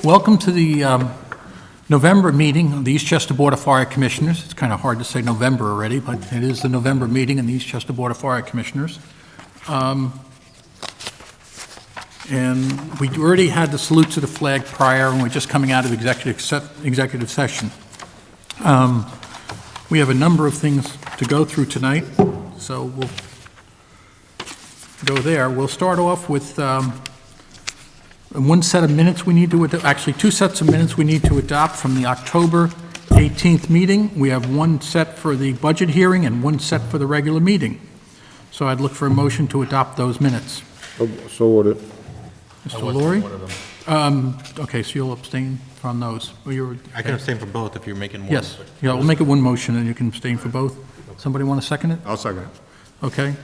Welcome to the November meeting of the Eastchester Board of Fire Commissioners. It's kind of hard to say November already, but it is the November meeting of the Eastchester Board of Fire Commissioners. And we already had the salute to the flag prior, and we're just coming out of executive session. We have a number of things to go through tonight, so we'll go there. We'll start off with one set of minutes we need to, actually two sets of minutes we need to adopt from the October 18th meeting. We have one set for the budget hearing and one set for the regular meeting. So I'd look for a motion to adopt those minutes. So ordered. Mr. Laurie? Okay, so you'll abstain from those. I can abstain from both if you're making one. Yes, yeah, we'll make it one motion and you can abstain for both. Somebody want to second it? I'll second it. Okay.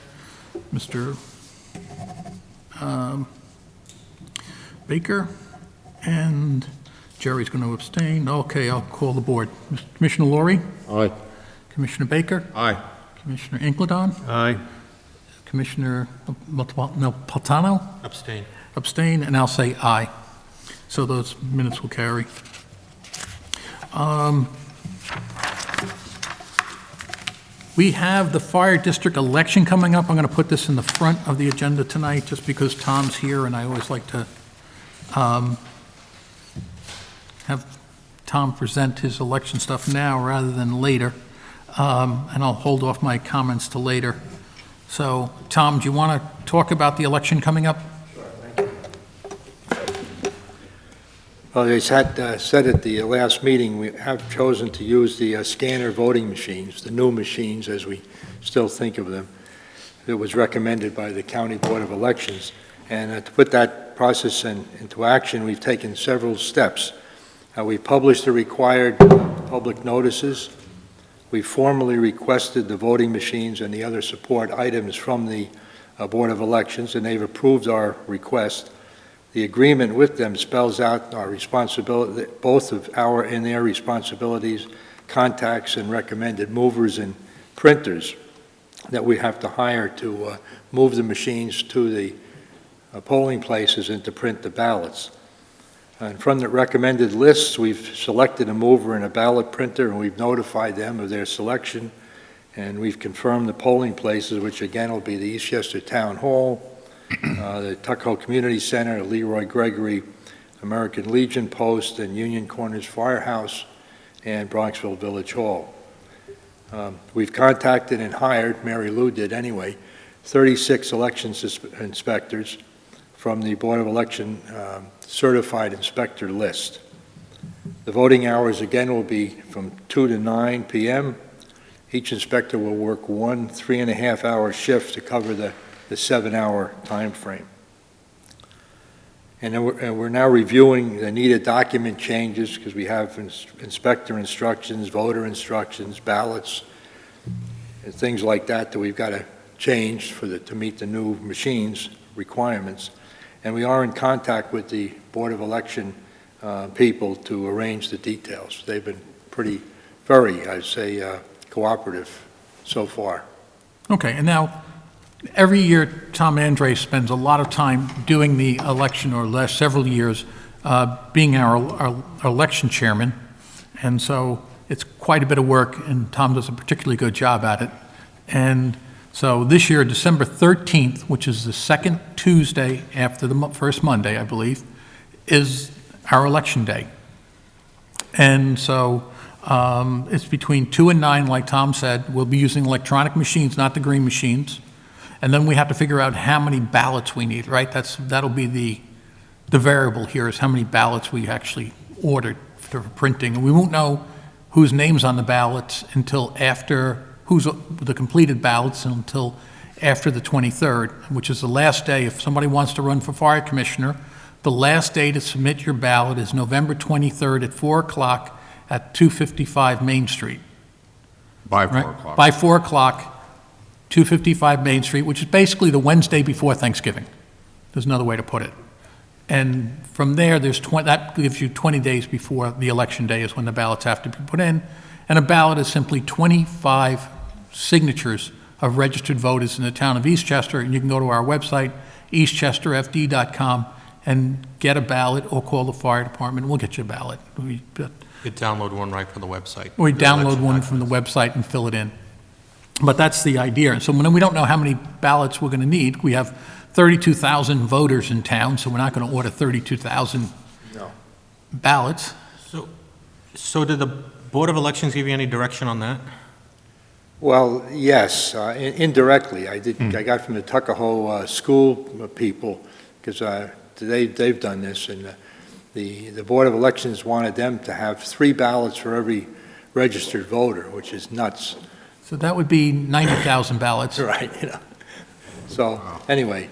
Mr. Baker, and Jerry's going to abstain. Okay, I'll call the board. Commissioner Laurie? Aye. Commissioner Baker? Aye. Commissioner Inkledon? Aye. Commissioner Napolitano? Abstain. Abstain, and I'll say aye. So those minutes will carry. We have the fire district election coming up. I'm going to put this in the front of the agenda tonight just because Tom's here, and I always like to have Tom present his election stuff now rather than later, and I'll hold off my comments to later. So, Tom, do you want to talk about the election coming up? Sure, thank you. Well, they said at the last meeting, we have chosen to use the scanner voting machines, the new machines as we still think of them. It was recommended by the County Board of Elections. And to put that process into action, we've taken several steps. We published the required public notices. We formally requested the voting machines and the other support items from the Board of Elections, and they've approved our request. The agreement with them spells out our responsibility, both of our and their responsibilities, contacts and recommended movers and printers that we have to hire to move the machines to the polling places and to print the ballots. And from the recommended lists, we've selected a mover and a ballot printer, and we've notified them of their selection, and we've confirmed the polling places, which again will be the Eastchester Town Hall, the Tuckahoe Community Center, Leroy Gregory American Legion Post, and Union Corners Firehouse, and Bronxville Village Hall. We've contacted and hired, Mary Lou did anyway, 36 election inspectors from the Board of Election certified inspector list. The voting hours again will be from 2 to 9 p.m. Each inspector will work one 3.5-hour shift to cover the 7-hour time frame. And we're now reviewing the needed document changes because we have inspector instructions, voter instructions, ballots, and things like that that we've got to change to meet the new machines requirements. And we are in contact with the Board of Election people to arrange the details. They've been very, I'd say, cooperative so far. Okay, and now, every year, Tom Andre spends a lot of time doing the election, or last several years, being our election chairman. And so it's quite a bit of work, and Tom does a particularly good job at it. And so this year, December 13th, which is the second Tuesday after the first Monday, I believe, is our election day. And so it's between 2 and 9, like Tom said. We'll be using electronic machines, not the green machines. And then we have to figure out how many ballots we need, right? That'll be the variable here, is how many ballots we actually ordered for printing. And we won't know whose name's on the ballots until after, who's the completed ballots until after the 23rd, which is the last day. If somebody wants to run for fire commissioner, the last day to submit your ballot is November 23rd at 4 o'clock at 255 Main Street. By 4 right? o'clock. By 4 o'clock, 255 Main Street, which is basically the Wednesday before Thanksgiving. There's another way to put it. And from there, that gives you 20 days before the election day is when the ballots have to be put in. And a ballot is simply 25 signatures of registered voters in the town of Eastchester. And you can go to our website, eastchesterfd.com, and get a ballot or call the fire department, we'll get you a ballot. You download one right from the website. We The download election one from the documents. website and fill it in. But that's the idea. So when we don't know how many ballots we're going to need, we have 32,000 voters in town, so we're not going to order 32,000 No. ballots. So did the Board of Elections give you any direction on that? Well, yes, indirectly. I got from the Tuckahoe school people, because they've done this, and the Board of Elections wanted them to have 3 ballots for every registered voter, which is nuts. So that would be 90,000 ballots. Right, you know. So, anyway,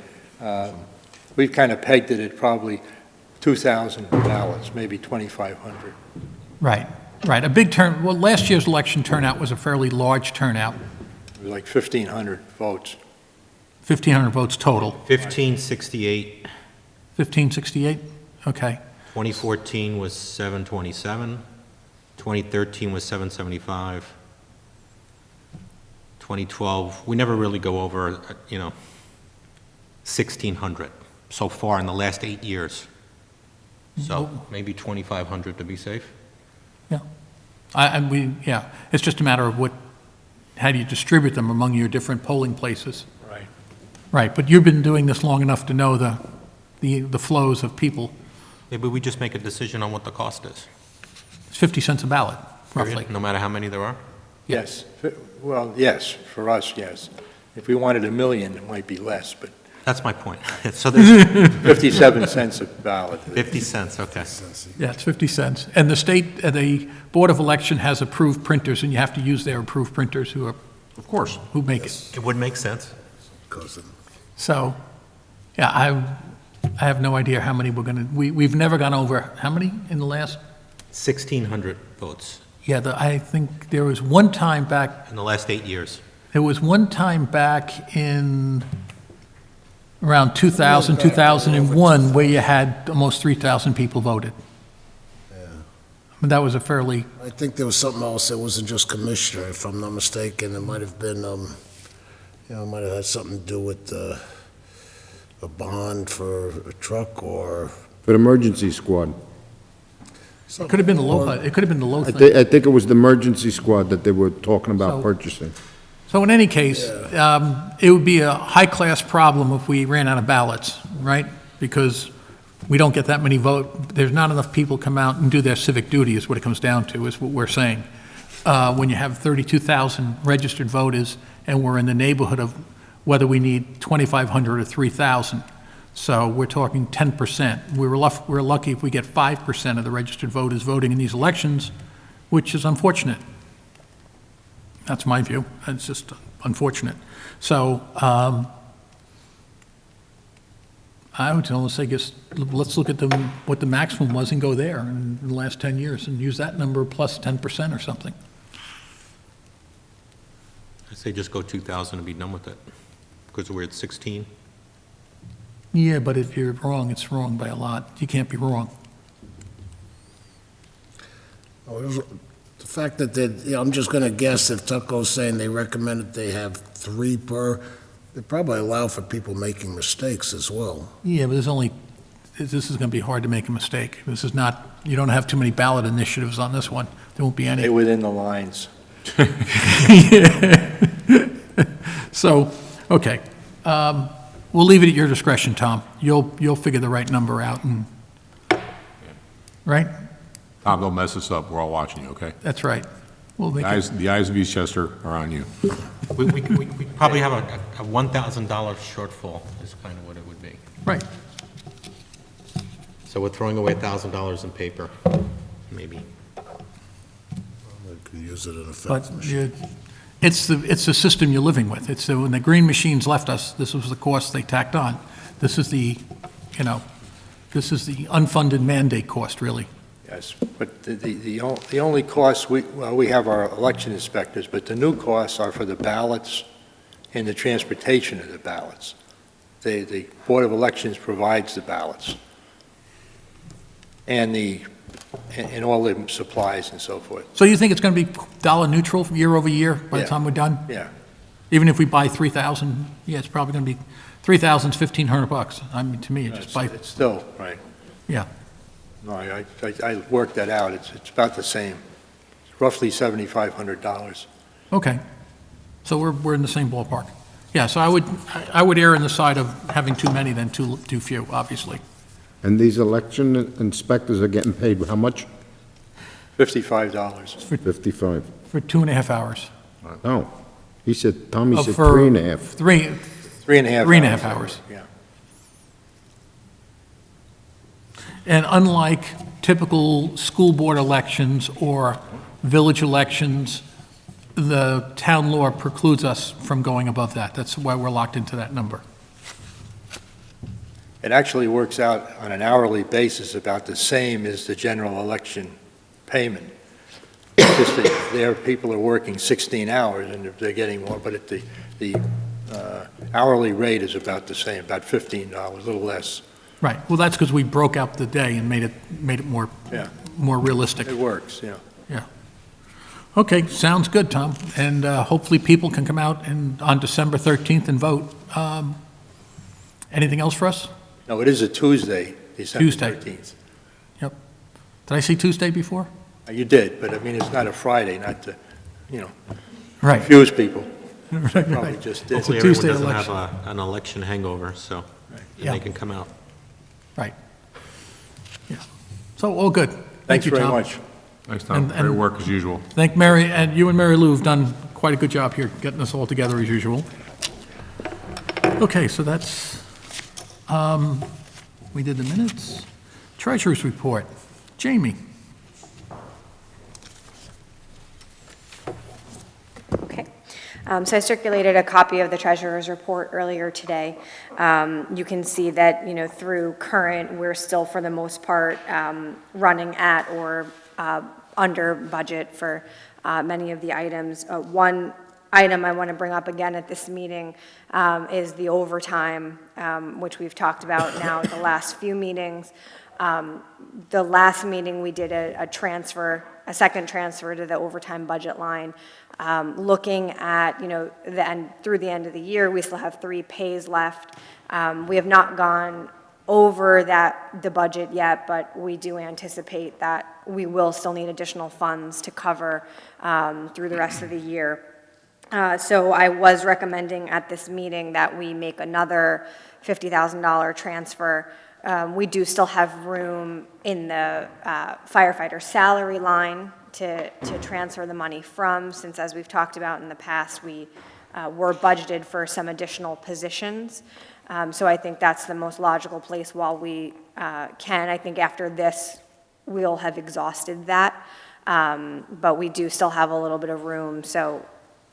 we've kind of pegged it at probably 2,000 ballots, maybe 2,500. Right, right. A big well, last year's election turnout was a fairly large turnout, It was like 1,500 votes. 1,500 votes total. 1568, 1568? Okay. 2014 was 727, 2013 was 775, 2012, we never really go over, 1,600 so far in the last 8 years. So maybe 2,500 to be safe. Yeah, it's just a matter of how do you distribute them among your different polling places? Right. Right, but you've been doing this long enough to know the flows of people. Maybe we just make a decision on what the cost is. It's 50 cents a ballot, period, roughly. No matter how many there are? Yes. Well, yes, for us, yes. If we wanted 1 million, it might be less, but That's my point. So there's 57 cents a ballot. 50 cents, okay. Yeah, it's 50 cents. And the Board of Election has approved printers, and you have to use their approved printers who Of course. make it. It would make sense. So, yeah, I have no idea how many we've never gone over, how many in the last? 1,600 votes Yeah, I think there was one time back, in the last 8 years. there was one time back in around 2000, 2001, where you had almost 3,000 people voted. But that was a fairly, I think there was something else. It wasn't just commissioner, if I'm not mistaken. It might have been, it might have had something to do with a bond for a truck or. For the emergency squad. it could have been the low, it could have been the low I thing. think it was the emergency squad that they were talking So- about purchasing. So in any case, it would be a high-class problem if we ran out of ballots, right? Because we don't get that many there's not enough people come out and do their civic duty is what it comes down to, is what we're saying. When you have 32,000 registered voters, and we're in the neighborhood of whether we need 2,500 or 3,000. So we're talking 10%. We're lucky if we get 5% of the registered voters voting in these elections, which is unfortunate. That's my view. It's just unfortunate. So I would almost say, let's look at what the maximum was and go there in the last 10 years and use that number plus 10% or something. I say just go 2,000 and be done with it, because we're at 16. Yeah, but if you're wrong, it's wrong by a lot. You can't be wrong. The fact that I'm just going to guess if Tucko's saying they recommend that they have 3 per, they probably allow for people making mistakes as well. Yeah, but this is going to be hard to make a mistake. This is not, you don't have too many ballot initiatives on this one. There won't be any. Stay within the lines. So, okay. We'll leave it at your discretion, Tom. You'll figure the right number out right? Tom, don't mess us up. We're all watching you, okay? That's right. We'll make it. The eyes of Eastchester are on you. We probably have a $1,000 shortfall is kind of what it would be. Right. So we're throwing away $1,000 in paper, maybe. They could use it in a But fax machine. it's the system you're living with. It's when the green machines left us, this was the cost they tacked on. This is the unfunded mandate cost, really. Yes, but the only costs, we have our election inspectors, but the new costs are for the ballots and the transportation of the ballots. The Board of Elections provides the ballots and all the supplies and so forth. So you think it's going to be dollar neutral from year over year by the Yeah. time we're done? Yeah. Even if we buy 3,000, yeah, it's probably going to be, 3,000 is $1,500. I mean, to me, it just by, It's still, right. yeah, No, I worked that out. It's about the same. Roughly $7,500. okay. So we're in the same ballpark. Yeah, so I would err on the side of having too many than too few, obviously. And these election inspectors are getting paid how much? $55. 55. For 2.5 hours. Oh, he said, Tommy Oh, said for 3.5. Three, 3.5 3.5 hours. Yeah. and unlike typical school board elections or village elections, the town law precludes us from going above that. That's why we're locked into that number. It actually works out on an hourly basis about the same as the general election payment. Just that their people are working 16 hours and they're getting more, but the hourly rate is about the same, about $15, a little less. Right, well, that's because we broke out the day and made it more, Yeah. more realistic. It works, yeah. Yeah. Okay, sounds good, Tom. And hopefully people can come out and on December 13th and vote. Anything else for us? No, it is a Tuesday, December Tuesday. 13th. Yep. Did I see Tuesday before? You did, but I mean, it's not a Friday, not to, Right. confuse people. Right, I probably right. just did. Hopefully Tuesday everyone doesn't election. have an election hangover, so Yeah. they can come out. Right. Yeah. So, all good. Thank Thanks you, very Tom. much. Thanks, Tom. And- Great work as usual. Thank Mary, and you and Mary Lou have done quite a good job here, getting us all together as usual. Okay, so that's, we did the minutes. Treasurer's report. Jamie? Okay. So I circulated a copy of the treasurer's report earlier today. You can see that, through current, we're still, for the most part, running at or under budget for many of the items. One item I want to bring up again at this meeting is the overtime, which we've talked about now at the last few meetings. The last meeting, we did a second transfer to the overtime budget line. Looking at, through the end of the year, we still have 3 pays left. We have not gone over the budget yet, but we do anticipate that we will still need additional funds to cover through the rest of the year. So I was recommending at this meeting that we make another $50,000 transfer. We do still have room in the firefighter salary line to transfer the money from, since, as we've talked about in the past, we were budgeted for some additional positions. So I think that's the most logical place while we can. I think after this, we'll have exhausted that, but we do still have a little bit of room, so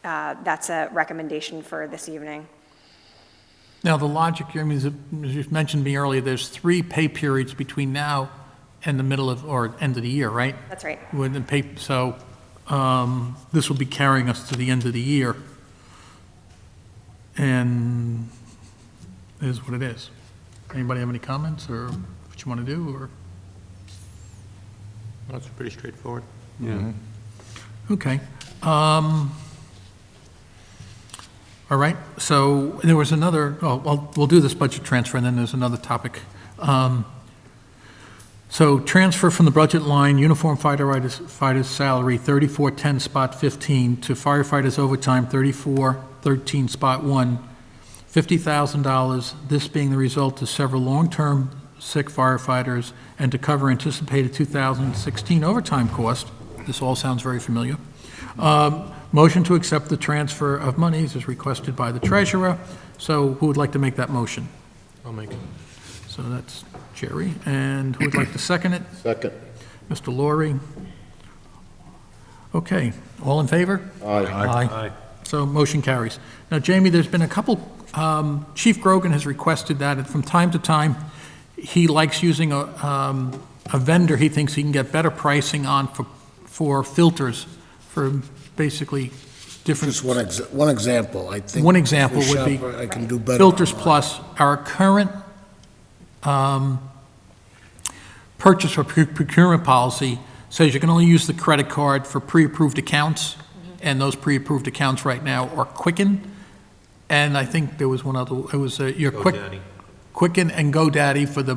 that's a recommendation for this evening. Now, the logic, I mean, as you mentioned to me earlier, there's 3 pay periods between now and the middle of, or end of the year, right? That's right. With the pay, so this will be carrying us to the end of the year. And it is what it is. Anybody have any comments or what you want to do, or? That's pretty straightforward. Okay. All right, so there was another, we'll do this budget transfer, and then there's another topic. So transfer from the budget line, uniform firefighter's salary, 3410 spot 15, to firefighters overtime, 3413 spot 1, $50,000, this being the result of several long-term sick firefighters, and to cover anticipated 2016 overtime cost. This all sounds very familiar. Motion to accept the transfer of monies is requested by the treasurer. So who would like to make that motion? I'll make it. So that's Jerry. And who would like to second it? Second. Mr. Laurie. Okay, all in favor? Aye. So motion carries. Now, Jamie, there's been a couple, Chief Grogan has requested that from time to time, he likes using a vendor he thinks he can get better pricing on for filters, for basically different. Just one example, I think. One example for would be shopper, I can do better. Filters online. Plus. Our current purchase or procurement policy says you can only use the credit card for pre-approved accounts, and those pre-approved accounts right now are Quicken, and I think there was one other, it was your GoDaddy. Quicken and GoDaddy for the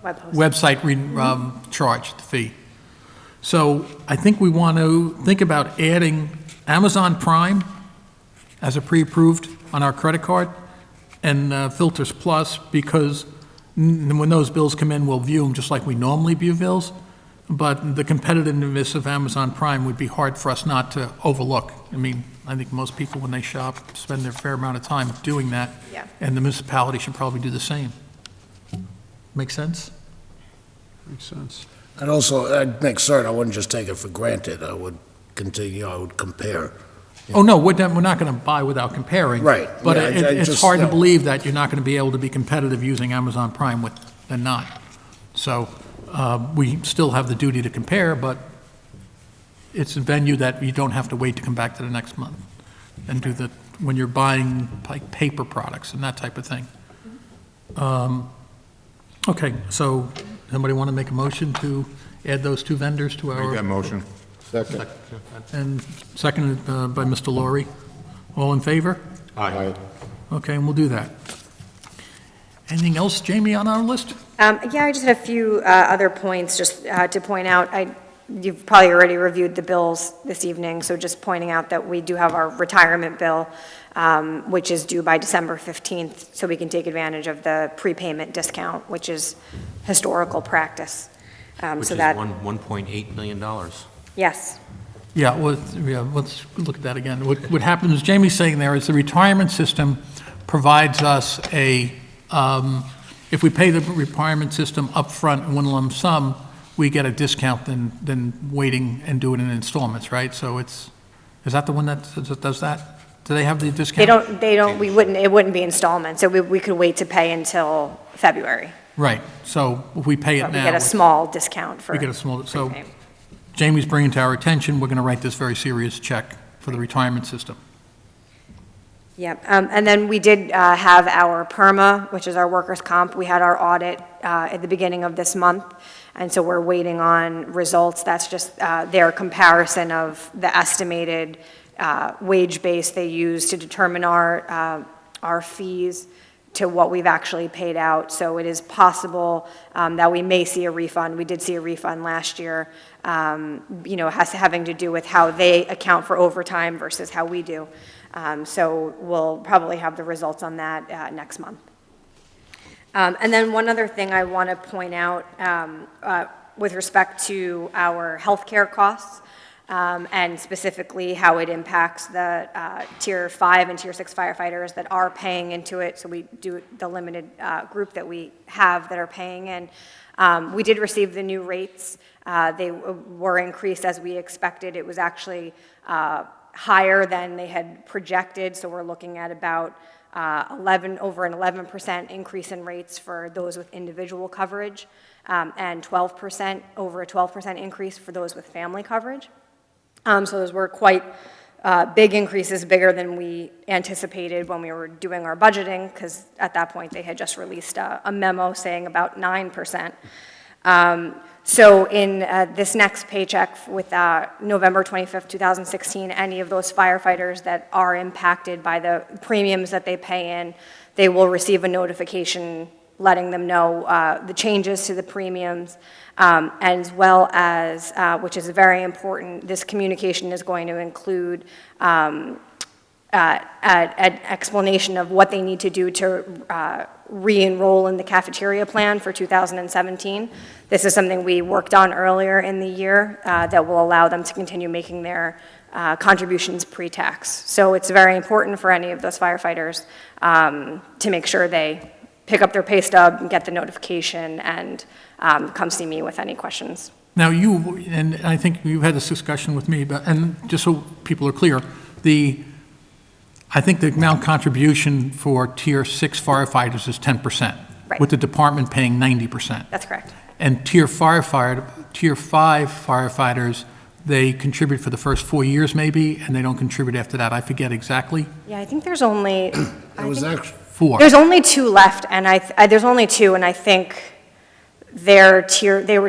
Web hosting. website charge, the fee. So I think we want to think about adding Amazon Prime as a pre-approved on our credit card and Filters Plus, because when those bills come in, we'll view them just like we normally view bills. But the competitiveness of Amazon Prime would be hard for us not to overlook. I mean, I think most people, when they shop, spend their fair amount of time doing that. Yeah. And the municipality should probably do the same. Make sense? Makes sense. And also, I'd make certain I wouldn't just take it for granted. I would continue, I would compare. Oh, no, we're not going to buy without comparing. Right. But Yeah, I it's just- hard to yeah. believe that you're not going to be able to be competitive using Amazon Prime with, than not. So we still have the duty to compare, but it's a venue that you don't have to wait to come back to the next month and do the, when you're buying like paper products and that type of thing. Okay, so somebody want to make a motion to add those two vendors to Make that our, motion. Second. and seconded by Mr. Laurie? All in favor? Aye. Okay, and we'll do that. Anything else, Jamie, on our list? Yeah, I just had a few other points just to point out. You've probably already reviewed the bills this evening, so just pointing out that we do have our retirement bill, which is due by December 15th, so we can take advantage of the prepayment discount, which is historical practice. Which So is that, $1.8 million. yes, Yeah, let's look at that again. What happens, Jamie's saying there is the retirement system provides us if we pay the retirement system upfront in one lump sum, we get a discount than waiting and do it in installments, right? So is that the one that does that? Do they have the discount? it wouldn't be installments, so we could wait to pay until February. Right, so if we pay it But now. we get a small discount for. We get a small, so prepayment. Jamie's bringing to our attention, we're going to write this very serious check for the retirement system. Yep, and then we did have our PERMA, which is our workers' comp. We had our audit at the beginning of this month, and so we're waiting on results. That's just their comparison of the estimated wage base they use to determine our fees to what we've actually paid out. So it is possible that we may see a refund. We did see a refund last year, having to do with how they account for overtime versus how we do. So we'll probably have the results on that next month. And then one other thing I want to point out with respect to our healthcare costs, and specifically how it impacts the Tier 5 and Tier 6 firefighters that are paying into it. So we do the limited group that we have that are paying in. We did receive the new rates. They were increased as we expected. It was actually higher than they had projected, so we're looking at about over an 11% increase in rates for those with individual coverage, and over a 12% increase for those with family coverage. So those were quite big increases, bigger than we anticipated when we were doing our budgeting, because at that point they had just released a memo saying about 9%. So in this next paycheck with November 25th, 2016, any of those firefighters that are impacted by the premiums that they pay in, they will receive a notification letting them know the changes to the premiums, as well as, which is very important, this communication is going to include an explanation of what they need to do to re-enroll in the cafeteria plan for 2017. This is something we worked on earlier in the year that will allow them to continue making their contributions pre-tax. So it's very important for any of those firefighters to make sure they pick up their pay stub and get the notification and come see me with any questions. Now and I think you've had this discussion with me, and just so people are clear, I think the amount contribution for Tier 6 firefighters is 10%. Right. With the department paying 90%. That's correct. And Tier 5 firefighters, they contribute for the first 4 years maybe, and they don't contribute after that. I forget exactly. Yeah, I think there's only, It was actually, 4. there's only 2 left, and there's only 2, and I think they were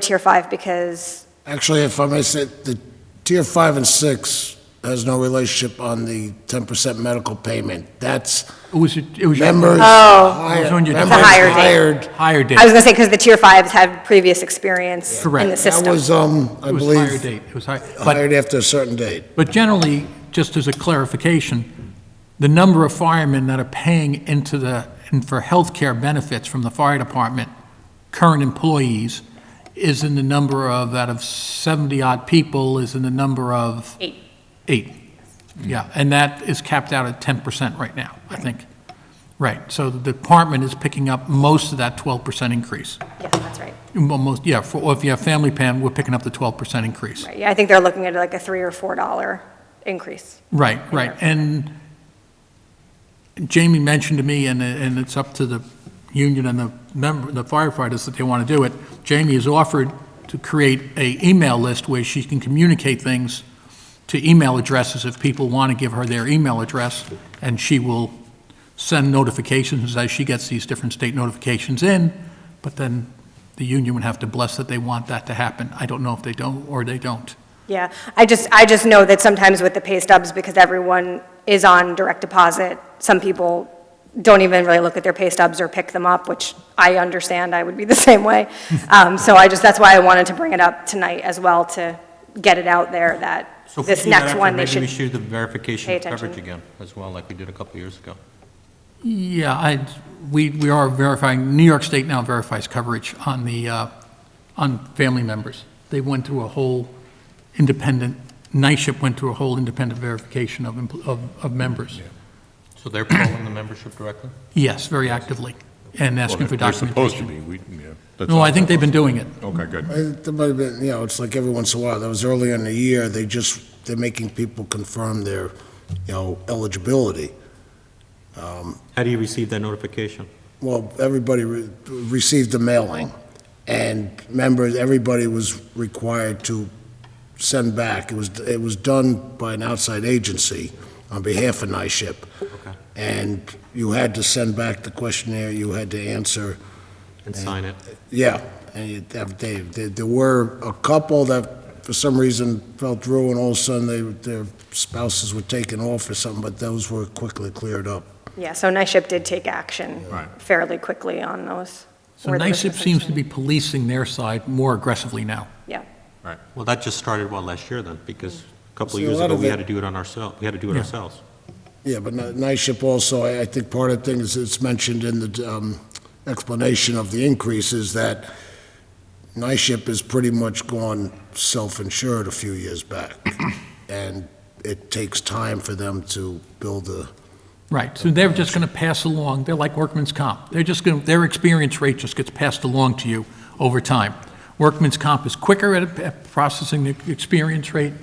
Tier 5 because, if I may say, the Tier 5 and 6 has no relationship on the 10% medical payment. That's It was your. members Oh. hired. It's on your- members It's a higher date. hired. Higher date. I was gonna say, because the Tier 5s have previous experience in Correct. the That system. That was, I It was higher believe, date. It was high, but, hired after a certain date. but generally, just as a clarification, the number of firemen that are paying for healthcare benefits from the fire department, current employees, is in the number of, out of 70-odd people, is in the number of? 8. 8. Yeah, and that is capped out at 10% right now, I think. Right, so the department is picking up most of that 12% increase. Yes, that's right. Almost, yeah, or if you have family plan, we're picking up the 12% increase. Right, yeah, I think they're looking at like a $3 or $4 increase. Right, right, and Jamie mentioned to me, and it's up to the union and the firefighters that they want to do it. Jamie has offered to create a email list where she can communicate things to email addresses if people want to give her their email address, and she will send notifications as she gets these different state notifications in, but then the union would have to bless that they want that to happen. I don't know if they don't or they don't. Yeah, I just know that sometimes with the pay stubs, because everyone is on direct deposit, some people don't even really look at their pay stubs or pick them up, which I understand, I would be the same way. So that's why I wanted to bring it up tonight as well, to get it out there that So if we this do that next effort, one, they maybe we should, should do the verification pay of coverage attention. again, as well, like we did a couple years ago. Yeah, we are verifying, New York State now verifies coverage on on family members. They went through a whole independent, NISHIP went through a whole independent verification of members. So they're polling the membership directly? Yes, very actively, and asking for They're supposed to documentation. be, that's No, all I think they're they've been doing it. supposed- Okay, good. There might have been, it's like every once in a while, that was earlier in the year, they're making people confirm their, eligibility. How do you receive that notification? Well, everybody received a mailing, and members, everybody was required to send back. It was done by an outside agency on behalf of NISHIP. Okay. And you had to send back the questionnaire, you had to answer. And sign it? Yeah, and there were a couple that, for some reason, fell through, and all of a sudden, their spouses were taken off or something, but those were quickly cleared up. yeah, so NISHIP did take action Right. fairly quickly on those. So where there was NISHIP sufficient- seems to be policing their side more aggressively now. Yeah, Right. Well, that just started, last year then, because a couple of See, a years lot ago, of we it- had to do it on ourselves, we had to do it Yeah. ourselves. Yeah, but NISHIP also, I think part of the thing is, it's mentioned in the explanation of the increase, is that NISHIP has pretty much gone self-insured a few years back, and it takes time for them to build a, Right, so they're just going to pass along, they're like workman's comp. They're just going, their experience rate just gets passed along to you over time. Workman's comp is quicker at processing the experience rate.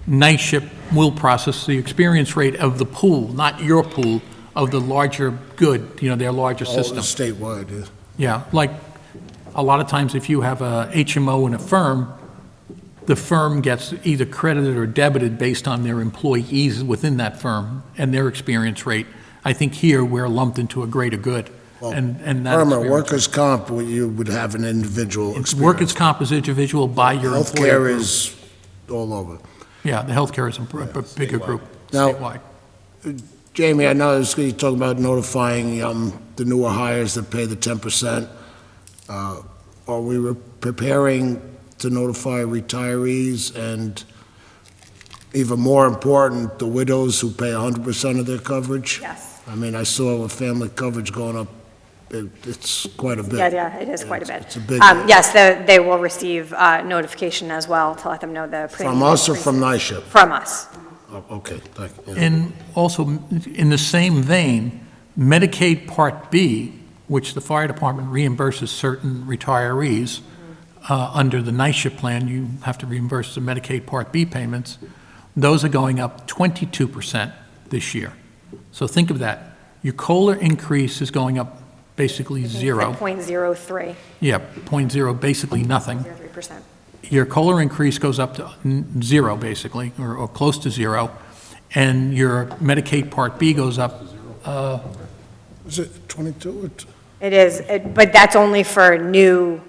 NISHIP will process the experience rate of the pool, not your pool, of the larger good, their larger all system. statewide, yeah. Yeah, like, a lot of times if you have a HMO in a firm, the firm gets either credited or debited based on their employees within that firm and their experience rate. I think here, we're lumped into a greater good, Well, and that Permanent experience workers' comp, you would have an individual rate. experience. Workers' comp is individual by your employer Healthcare group. is all over. Yeah, the healthcare is a bigger group, Now- statewide. Jamie, I know you talk about notifying the newer hires that pay the 10%. Are we preparing to notify retirees and, even more important, the widows who pay 100% of their coverage? yes. I mean, I saw a family coverage going up, it's quite a bit. Yeah, it is quite a bit. It's a big, Yes, they will receive notification as well to let them know the premium. from us or from increases. NISHIP? From us. Oh, okay, thank you. And also, in the same vein, Medicaid Part B, which the fire department reimburses certain retirees, under the NISHIP plan, you have to reimburse the Medicaid Part B payments. Those are going up 22% this year. So think of that. Your COLA increase is going up basically zero. 0.03, Yeah, 0.0, basically nothing. 0.03%. Your COLA increase goes up to zero, basically, or close to zero, and your Medicaid Part B goes up, Is it 22 or? It is, but that's only for new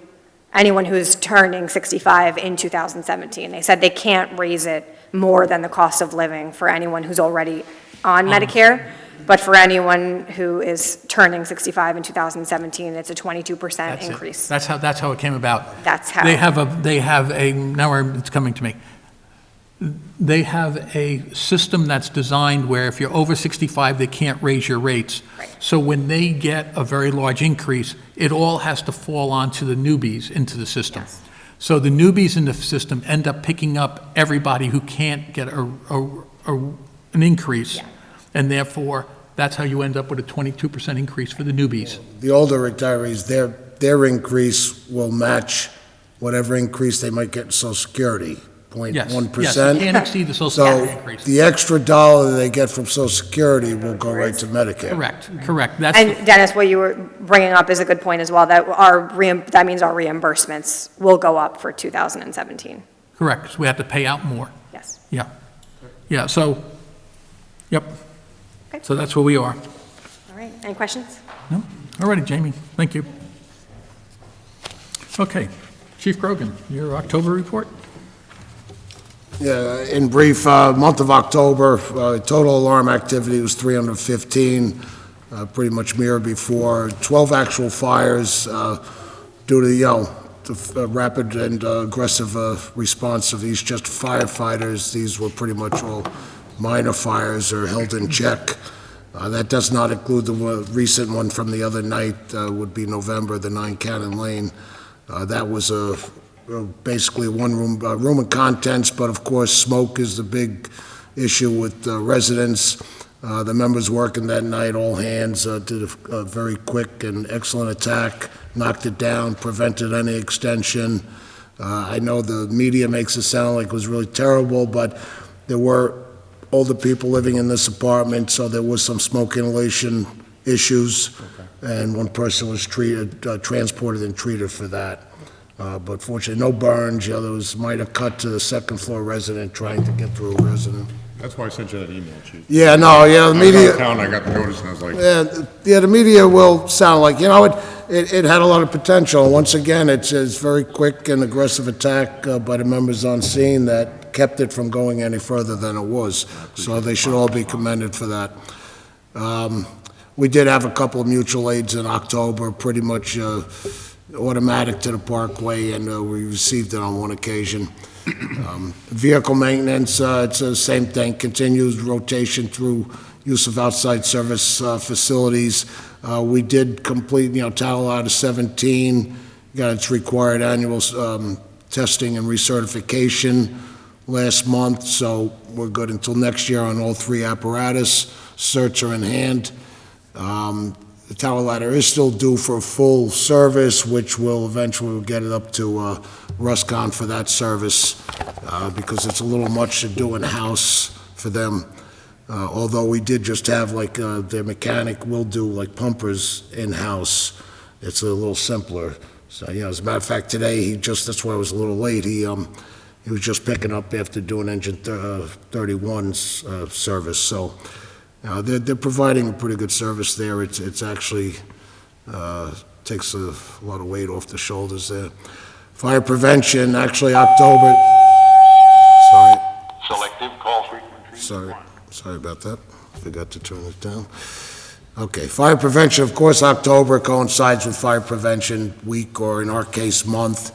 anyone who's turning 65 in 2017. They said they can't raise it more than the cost of living for anyone who's already on Medicare, but for anyone who is turning 65 in 2017, it's a 22% That's it. increase. That's how it came about. That's how. They have a, now it's coming to me. They have a system that's designed where if you're over 65, they can't raise your rates. Right. So when they get a very large increase, it all has to fall onto the newbies into the system. Yes. So the newbies in the system end up picking up everybody who can't get an increase. Yeah. And therefore, that's how you end up with a 22% increase for the newbies. The older retirees, their increase will match whatever increase they might get in Social Security, Yes, 0.1%. yes, you can't exceed the Social So Security increase. the extra dollar they get from Social Security will go right to Medicare. Correct. That's, And Dennis, what you were bringing up is a good point as well, that that means our reimbursements will go up for 2017. correct, 'cause we have to pay out more. Yes. Yeah, so, yep. Okay. So that's where we are. All right. Any questions? No? All righty, Jamie, thank you. Okay, Chief Grogan, your October report? Yeah, in brief, month of October, total alarm activity was 315, pretty much mirrored before. 12 actual fires due to, the rapid and aggressive response of Eastchester firefighters. These were pretty much all minor fires or held in check. That does not include the recent one from the other night, would be November, the 9 Cannon Lane. That was basically one room and contents, but of course, smoke is the big issue with residents. The members working that night, all hands, did a very quick and excellent attack, knocked it down, prevented any extension. I know the media makes it sound like it was really terrible, but there were older people living in this apartment, so there was some smoke inhalation issues, and one person was transported and treated for that. But fortunately, no burns. There was minor cut to the second floor resident trying to get through a resident. That's why I sent you that email, Chief. The media. I was out of town, I got the notice, and I was like, The media will sound like, it had a lot of potential. Once again, it's very quick and aggressive attack by the members on scene that kept it from going any further than it was. So they should all be commended for that. We did have a couple of mutual aids in October, pretty much automatic to the Parkway, and we received it on one occasion. Vehicle maintenance, it's the same thing, continued rotation through use of outside service facilities. We did complete, total out of 17, got its required annual testing and recertification last month, so we're good until next year on all 3 apparatus. Certs are in hand. The tower ladder is still due for a full service, which will eventually get it up to Ruscon for that service, because it's a little much to do in-house for them. Although we did just have, their mechanic will do, pumpers in-house. It's a little simpler. So, as a matter of fact, today, that's why I was a little late. He was just picking up after doing engine 31's service, so they're providing a pretty good service there. It's actually takes a lot of weight off the shoulders there. Fire prevention, actually October. Sorry. Selective call frequency. Sorry about that. Forgot to turn it down. Okay, fire prevention, of course, October coincides with Fire Prevention Week, or in our case, month.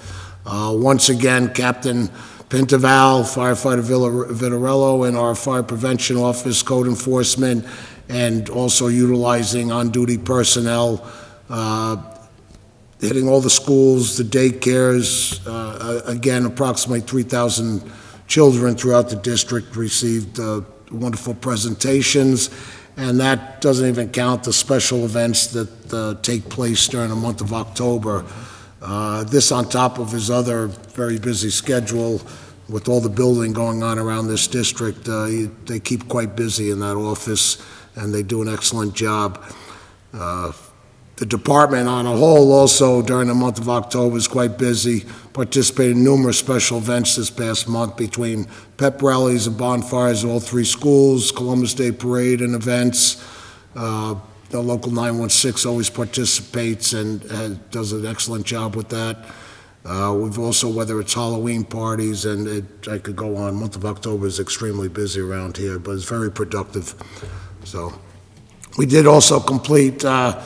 Once again, Captain Pintaval, firefighter Vittorello, and our fire prevention office, code enforcement, and also utilizing on-duty personnel, hitting all the schools, the daycares. Again, approximately 3,000 children throughout the district received wonderful presentations, and that doesn't even count the special events that take place during the month of October. This on top of his other very busy schedule with all the building going on around this district. They keep quite busy in that office, and they do an excellent job. The department on a whole also during the month of October is quite busy, participated in numerous special events this past month between pep rallies and bonfires at all 3 schools, Columbus Day Parade and events. The local 916 always participates and does an excellent job with that. We've also, whether it's Halloween parties, and I could go on, month of October is extremely busy around here, but it's very productive. So, we did also complete the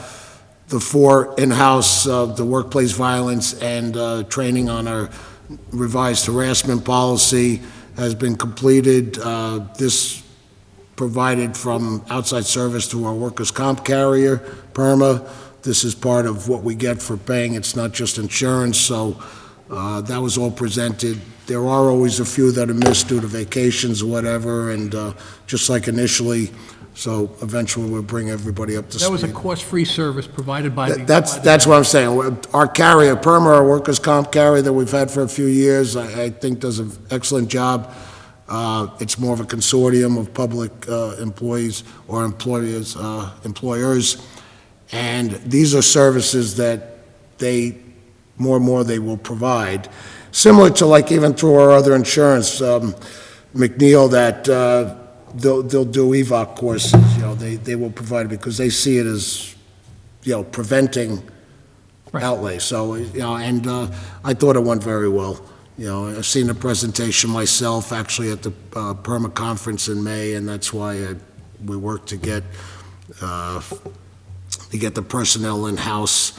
4 in-house, the workplace violence and training on our revised harassment policy has been completed. This provided from outside service through our workers' comp carrier, PERMA. This is part of what we get for paying. It's not just insurance, so that was all presented. There are always a few that are missed due to vacations or whatever, and just like initially, so eventually we'll bring everybody up to speed. That was a cost-free service provided by the... That's what I'm saying. Our carrier, PERMA, our workers' comp carrier that we've had for a few years, I think does an excellent job. It's more of a consortium of public employees or employers, and these are services that they, more and more they will provide. Similar to like even through our other insurance, McNeil, that they'll do EVOC courses, they will provide it because they see it as, preventing outlay. So, and I thought it went very well. I've seen the presentation myself, actually, at the PERMA conference in May, and that's why we worked to get the personnel in-house.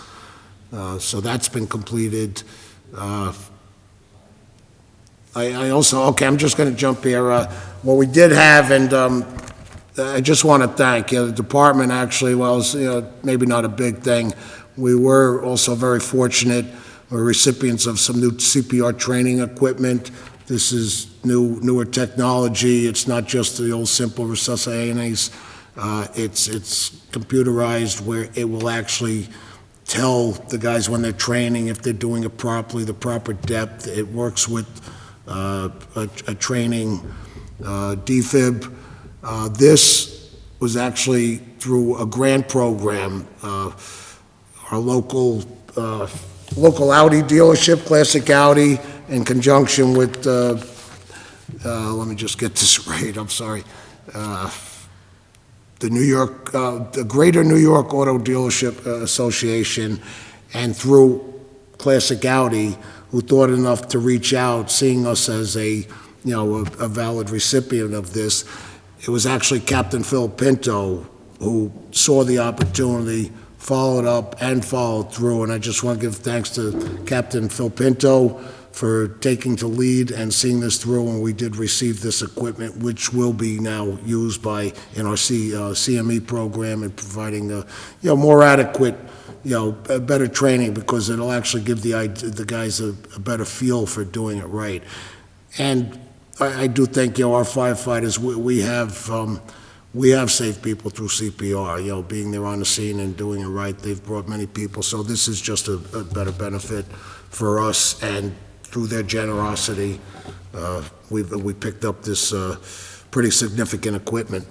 So that's been completed. I also, okay, I'm just going to jump here. What we did have, and I just want to thank the department, actually, well, it's, maybe not a big thing. We were also very fortunate. We're recipients of some new CPR training equipment. This is newer technology. It's not just the old simple resuscitations. It's computerized where it will actually tell the guys when they're training if they're doing it properly, the proper depth. It works with a training defib. This was actually through a grant program. Our local Audi dealership, Classic Audi, in conjunction with, let me just get this right, I'm sorry, the Greater New York Auto Dealership Association, and through Classic Audi, who thought enough to reach out, seeing us as a valid recipient of this. It was actually Captain Phil Pinto who saw the opportunity, followed up and followed through, and I just want to give thanks to Captain Phil Pinto for taking the lead and seeing this through, and we did receive this equipment, which will be now used in our CME program and providing more adequate, better training, because it'll actually give the guys a better feel for doing it right. And I do think our firefighters, we have saved people through CPR, being there on the scene and doing it right. They've brought many people, so this is just a better benefit for us, and through their generosity, we picked up this pretty significant equipment.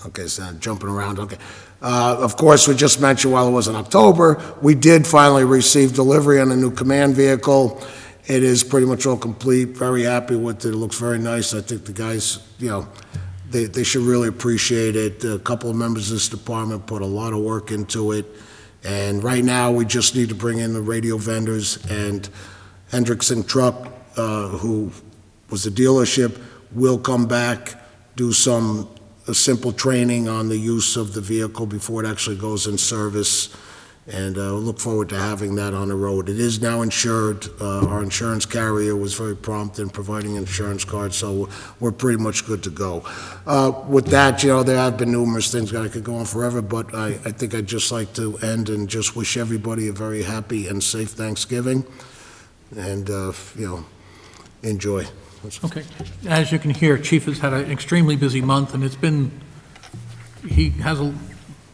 Okay, so jumping around, okay. Of course, we just mentioned while it was in October, we did finally receive delivery on a new command vehicle. It is pretty much all complete, very happy with it. It looks very nice. I think the guys, they should really appreciate it. A couple of members of this department put a lot of work into it. And right now, we just need to bring in the radio vendors, and Hendrickson Truck, who was the dealership, will come back, do some simple training on the use of the vehicle before it actually goes in service. And look forward to having that on the road. It is now insured. Our insurance carrier was very prompt in providing insurance cards, so we're pretty much good to go. With that, there have been numerous things that I could go on forever, but I think I'd just like to end and just wish everybody a very happy and safe Thanksgiving, and, enjoy. Okay. As you can hear, Chief has had an extremely busy month, and he has a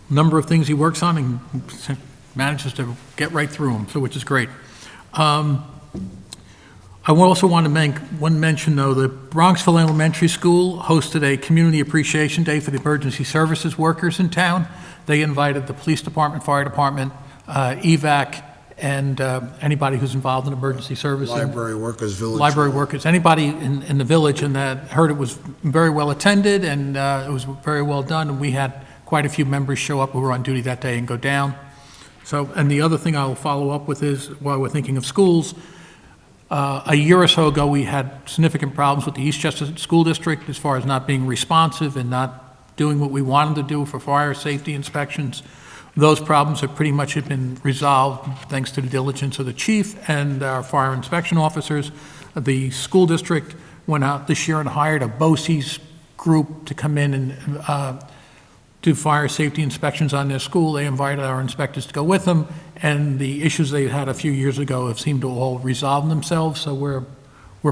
number of things he works on and manages to get right through them, which is great. I also want to make one mention, though. The Bronxville Elementary School hosted a Community Appreciation Day for the emergency services workers in town. They invited the police department, fire department, EVAC, and anybody who's involved in emergency services. Library workers, village. Library workers, anybody in the village, and that heard it was very well attended, and it was very well done, and we had quite a few members show up who were on duty that day and go down. So, and the other thing I'll follow up with is, while we're thinking of schools, a year or so ago, we had significant problems with the Eastchester School District as far as not being responsive and not doing what we wanted to do for fire safety inspections. Those problems have pretty much been resolved thanks to the diligence of the chief and our fire inspection officers. The school district went out this year and hired a BOCES group to come in and do fire safety inspections on their school. They invited our inspectors to go with them, and the issues they had a few years ago have seemed to all resolve themselves, so we're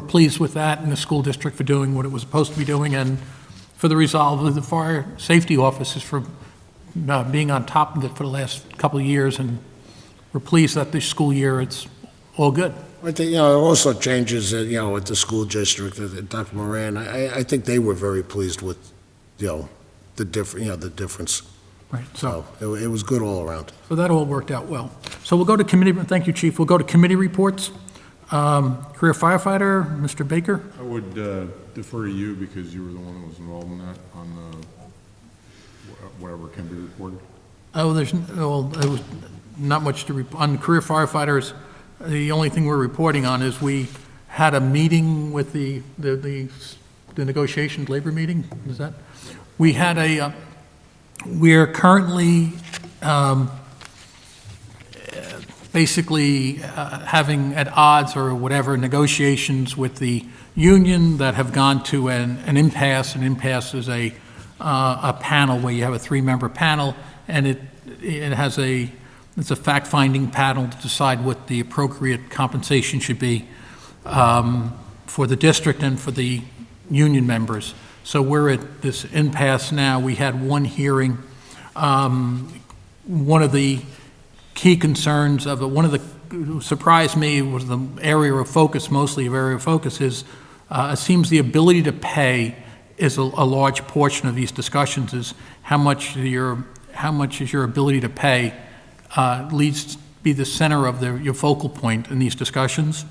pleased with that, and the school district for doing what it was supposed to be doing, and for the resolve of the fire safety officers for being on top of it for the last couple of years, and we're pleased that this school year it's all good. I think, it also changes, at the school district, Dr. Moran, I think they were very pleased with, the difference. Right, So it was good all around. So that all worked out well. So we'll go to committee, thank you, Chief. We'll go to committee reports. Career firefighter, Mr. Baker. I would defer to you because you were the one that was involved in that, on whatever can be reported. Oh, there was not much to report. On career firefighters, the only thing we're reporting on is we had a meeting with the negotiations, labor meeting, is that? We had we're currently basically having at odds or whatever negotiations with the union that have gone to an impasse. An impasse is a panel where you have a 3-member panel, and it's a fact-finding panel to decide what the appropriate compensation should be for the district and for the union members. So we're at this impasse now. We had one hearing. One of the key concerns of it, surprised me was the area of focus, mostly of area of focus is, it seems the ability to pay is a large portion of these discussions, is how much is your ability to pay leads to be the center of your focal point in these discussions.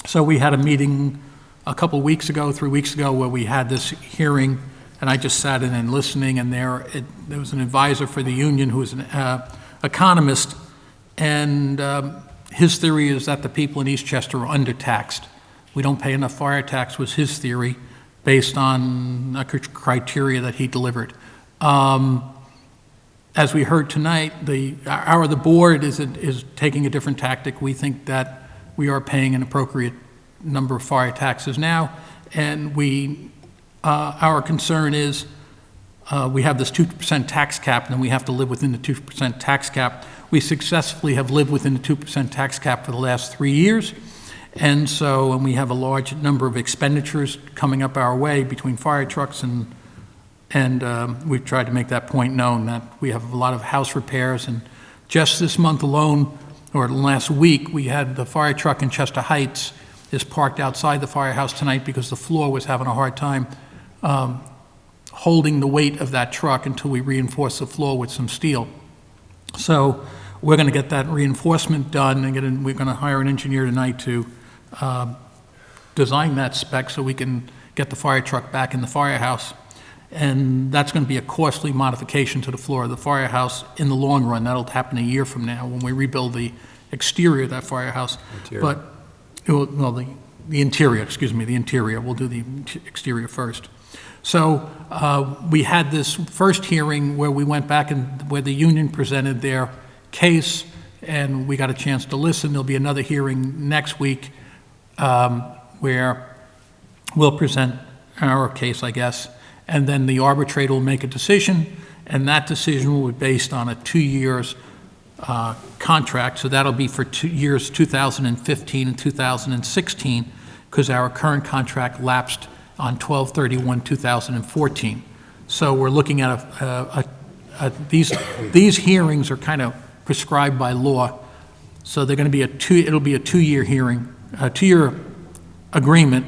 So we had a meeting a couple weeks ago, 3 weeks ago, where we had this hearing, and I just sat in and listening, and there was an advisor for the union who was an economist, and his theory is that the people in Eastchester are undertaxed. We don't pay enough fire tax, was his theory, based on a criteria that he delivered. As we heard tonight, the board is taking a different tactic. We think that we are paying an appropriate number of fire taxes now, and our concern is we have this 2% tax cap, and then we have to live within the 2% tax cap. We successfully have lived within the 2% tax cap for the last 3 years, and we have a large number of expenditures coming up our way between fire trucks and we've tried to make that point known, that we have a lot of house repairs, and just this month alone, or last week, we had the fire truck in Chester Heights is parked outside the firehouse tonight because the floor was having a hard time holding the weight of that truck until we reinforce the floor with some steel. So we're going to get that reinforcement done, and we're going to hire an engineer tonight to design that spec so we can get the fire truck back in the firehouse. And that's going to be a costly modification to the floor of the firehouse in the long run. That'll happen a year from now when we rebuild the exterior of that firehouse. But, well, the interior, the interior. We'll do the exterior first. So we had this first hearing where we went back and where the union presented their case, and we got a chance to listen. There'll be another hearing next week where we'll present our case, I guess, and then the arbitrator will make a decision, and that decision will be based on a 2 years contract. So that'll be for 2 years, 2015 and 2016, because our current contract lapsed on 12/31/2014. So we're looking at these hearings are kind of prescribed by law. So they're going to be it'll be a 2-year hearing, a 2-year agreement,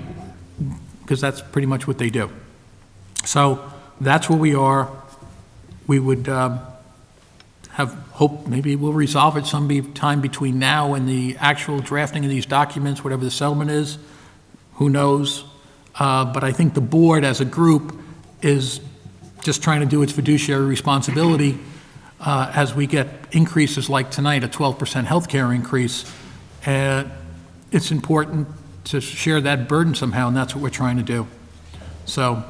because that's pretty much what they do. So that's where we are. We would have hope maybe we'll resolve it sometime between now and the actual drafting of these documents, whatever the settlement is. Who knows? But I think the board as a group is just trying to do its fiduciary responsibility as we get increases like tonight, a 12% healthcare increase, it's important to share that burden somehow, and that's what we're trying to do. So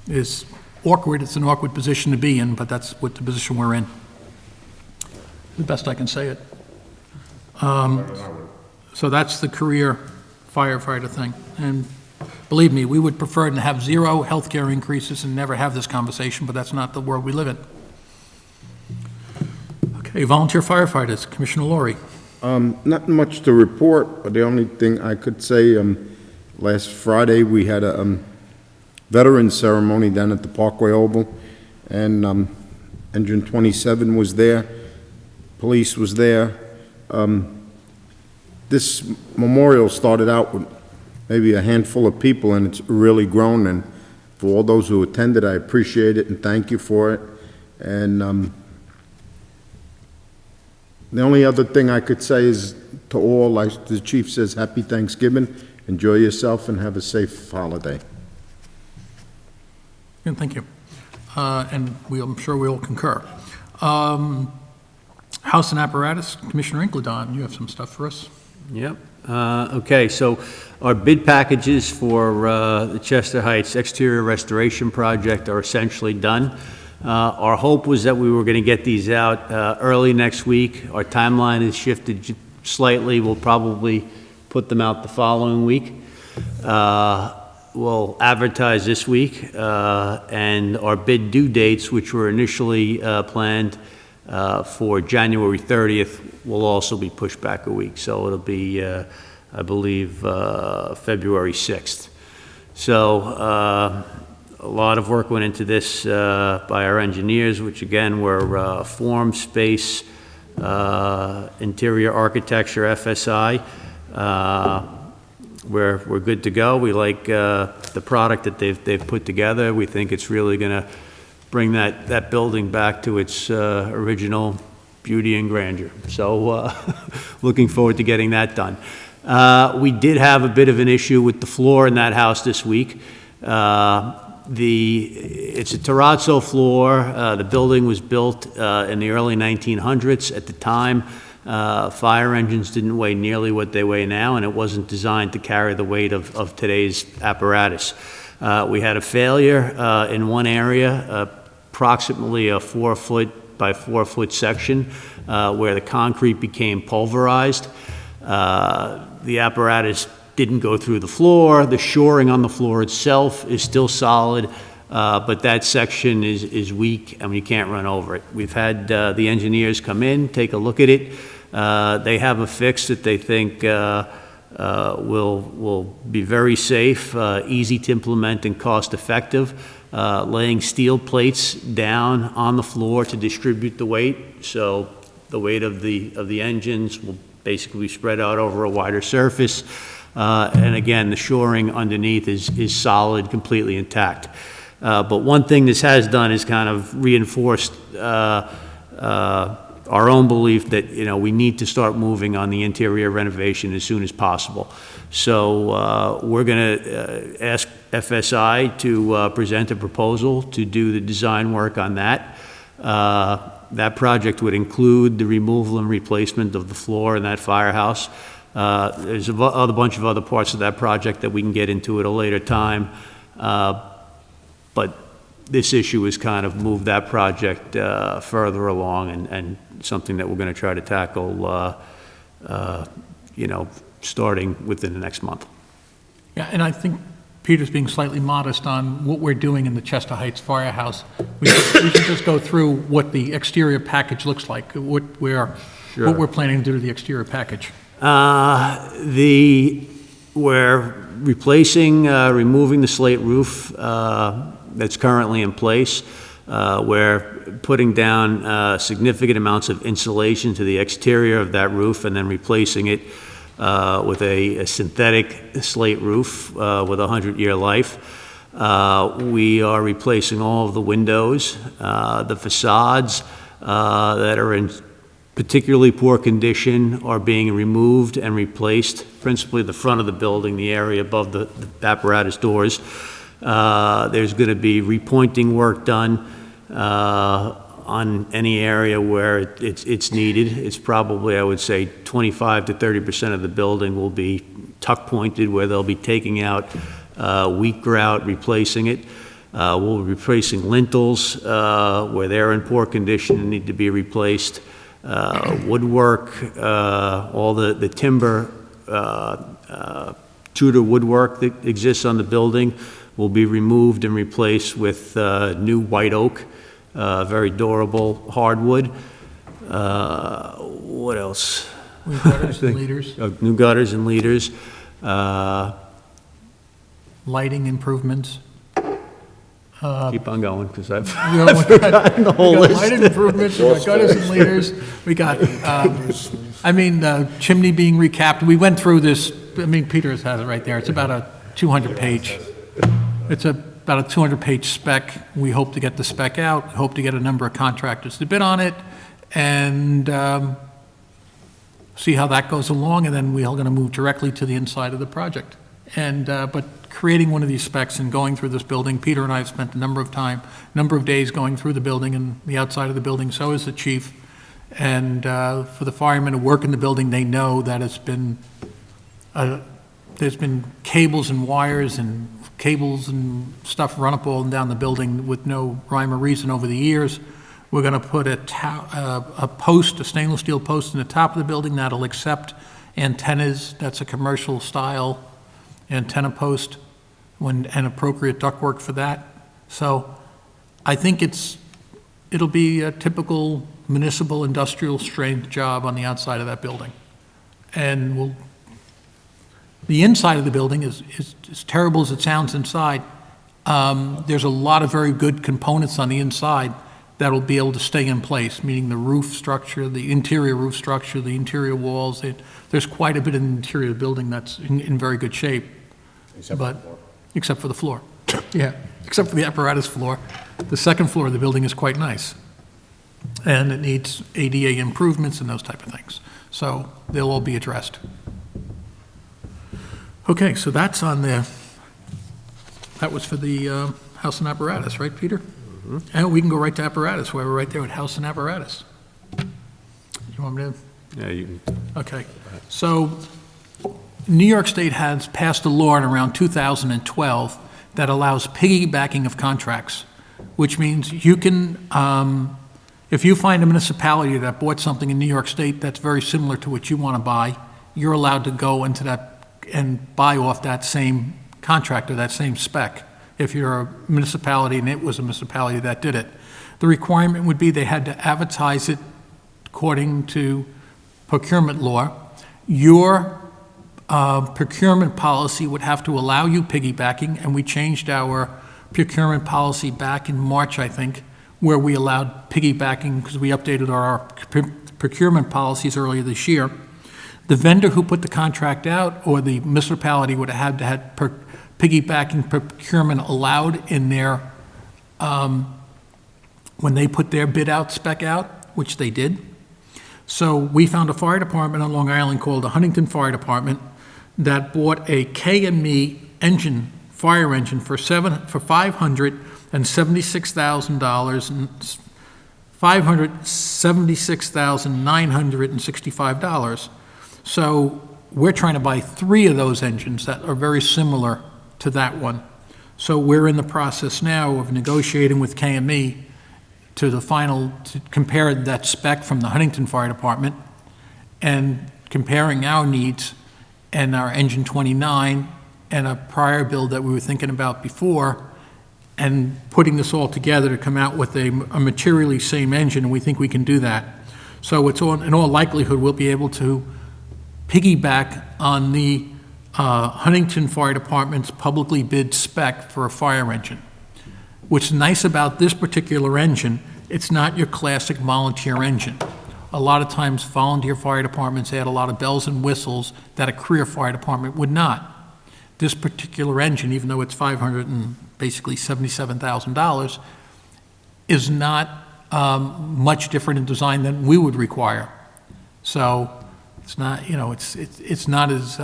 it's awkward, it's an awkward position to be in, but that's what the position we're in. The best I can say it. So that's the career firefighter thing. And believe me, we would prefer to have zero healthcare increases and never have this conversation, but that's not the world we live in. Okay, volunteer firefighters, Commissioner Laurie. Not much to report, but the only thing I could say, last Friday, we had a veterans ceremony down at the Parkway Oval, and Engine 27 was there, police was there. This memorial started out with maybe a handful of people, and it's really grown, and for all those who attended, I appreciate it and thank you for it. And the only other thing I could say is to all, like the chief says, happy Thanksgiving, enjoy yourself, and have a safe holiday. Yeah, thank you. And I'm sure we'll concur. House and Apparatus, Commissioner Inkledon, you have some stuff for us. Yep. Okay, so our bid packages for the Chester Heights exterior restoration project are essentially done. Our hope was that we were going to get these out early next week. Our timeline has shifted slightly. We'll probably put them out the following week. We'll advertise this week, and our bid due dates, which were initially planned for January 30th, will also be pushed back a week. So it'll be, I believe, February 6th. So a lot of work went into this by our engineers, which again were form, space, interior architecture, FSI. We're good to go. We like the product that they've put together. We think it's really going to bring that building back to its original beauty and grandeur. So looking forward to getting that done. We did have a bit of an issue with the floor in that house this week. It's a terrazzo floor. The building was built in the early 1900s. At the time, fire engines didn't weigh nearly what they weigh now, and it wasn't designed to carry the weight of today's apparatus. We had a failure in one area, approximately a 4-foot by 4-foot section, where the concrete became pulverized. The apparatus didn't go through the floor. The shoring on the floor itself is still solid, but that section is weak and you can't run over it. We've had the engineers come in, take a look at it. They have a fix that they think will be very safe, easy to implement, and cost effective. Laying steel plates down on the floor to distribute the weight, so the weight of the engines will basically spread out over a wider surface. And again, the shoring underneath is solid, completely intact. But one thing this has done is kind of reinforced our own belief that, we need to start moving on the interior renovation as soon as possible. So we're going to ask FSI to present a proposal to do the design work on that. That project would include the removal and replacement of the floor in that firehouse. There's a bunch of other parts of that project that we can get into at a later time. But this issue has kind of moved that project further along, and something that we're going to try to tackle, starting within the next month. Yeah, and I think Peter's being slightly modest on what we're doing in the Chester Heights Firehouse. We should just go through what the exterior package looks like, what we're planning to do to the exterior package. We're replacing, removing the slate roof that's currently in place. We're putting down significant amounts of insulation to the exterior of that roof and then replacing it with a synthetic slate roof with a 100-year life. We are replacing all of the windows. The facades that are in particularly poor condition are being removed and replaced, principally the front of the building, the area above the apparatus doors. There's going to be repointing work done on any area where it's needed. It's probably, I would say, 25 to 30% of the building will be tuck pointed, where they'll be taking out wheat grout, replacing it. We'll be replacing lintels where they're in poor condition and need to be replaced. Woodwork, all the timber, Tudor woodwork that exists on the building will be removed and replaced with new white oak, very durable hardwood. What else? New gutters and leaders, New gutters and leaders. lighting improvements. Keep on going, because I've You know, forgotten the whole we got list. lighting improvements, we got gutters and leaders, we got, chimney being recapped. We went through this, Peter has it right there. It's about a 200-page, about a 200-page spec. We hope to get the spec out, hope to get a number of contractors to bid on it, and see how that goes along, and then we are going to move directly to the inside of the project. And, but creating one of these specs and going through this building, Peter and I have spent a number of days going through the building and the outside of the building, so is the chief. And for the firemen who work in the building, they know that it's been, there's been cables and wires and cables and stuff run up all and down the building with no rhyme or reason over the years. We're going to put a post, a stainless steel post in the top of the building that'll accept antennas. That's a commercial style antenna post and appropriate ductwork for that. So I think it'll be a typical municipal industrial strength job on the outside of that building. And the inside of the building is as terrible as it sounds inside. There's a lot of very good components on the inside that'll be able to stay in place, meaning the roof structure, the interior roof structure, the interior walls. There's quite a bit of the interior of the building that's in very good shape. Except for the floor. Yeah, except for the apparatus floor. The second floor of the building is quite nice. And it needs ADA improvements and those type of things. So they'll all be addressed. Okay, so that's on there. That was for the house and apparatus, right, Peter? Mm-hmm. And we can go right to apparatus, where we're right there with house and apparatus. You want me to? Yeah, you can. Okay, so New York State has passed a law in around 2012 that allows piggybacking of contracts, which means you can, if you find a municipality that bought something in New York State that's very similar to what you want to buy, you're allowed to go into that and buy off that same contract or that same spec, if you're a municipality and it was a municipality that did it. The requirement would be they had to advertise it according to procurement law. Your procurement policy would have to allow you piggybacking, and we changed our procurement policy back in March, I think, where we allowed piggybacking because we updated our procurement policies earlier this year. The vendor who put the contract out or the municipality would have had to have piggybacking procurement allowed in their, when they put their bid out, spec out, which they did. So we found a fire department on Long Island called the Huntington Fire Department that bought a KME engine, fire engine for $576,000, $576,965. So we're trying to buy 3 of those engines that are very similar to that one. So we're in the process now of negotiating with KME to compare that spec from the Huntington Fire Department and comparing our needs and our engine 29 and a prior build that we were thinking about before, and putting this all together to come out with a materially same engine, and we think we can do that. So in all likelihood, we'll be able to piggyback on the Huntington Fire Department's publicly bid spec for a fire engine. What's nice about this particular engine, it's not your classic volunteer engine. A lot of times volunteer fire departments add a lot of bells and whistles that a career fire department would not. This particular engine, even though it's $577,000, is not much different in design than we would require. So it's not, it's not as,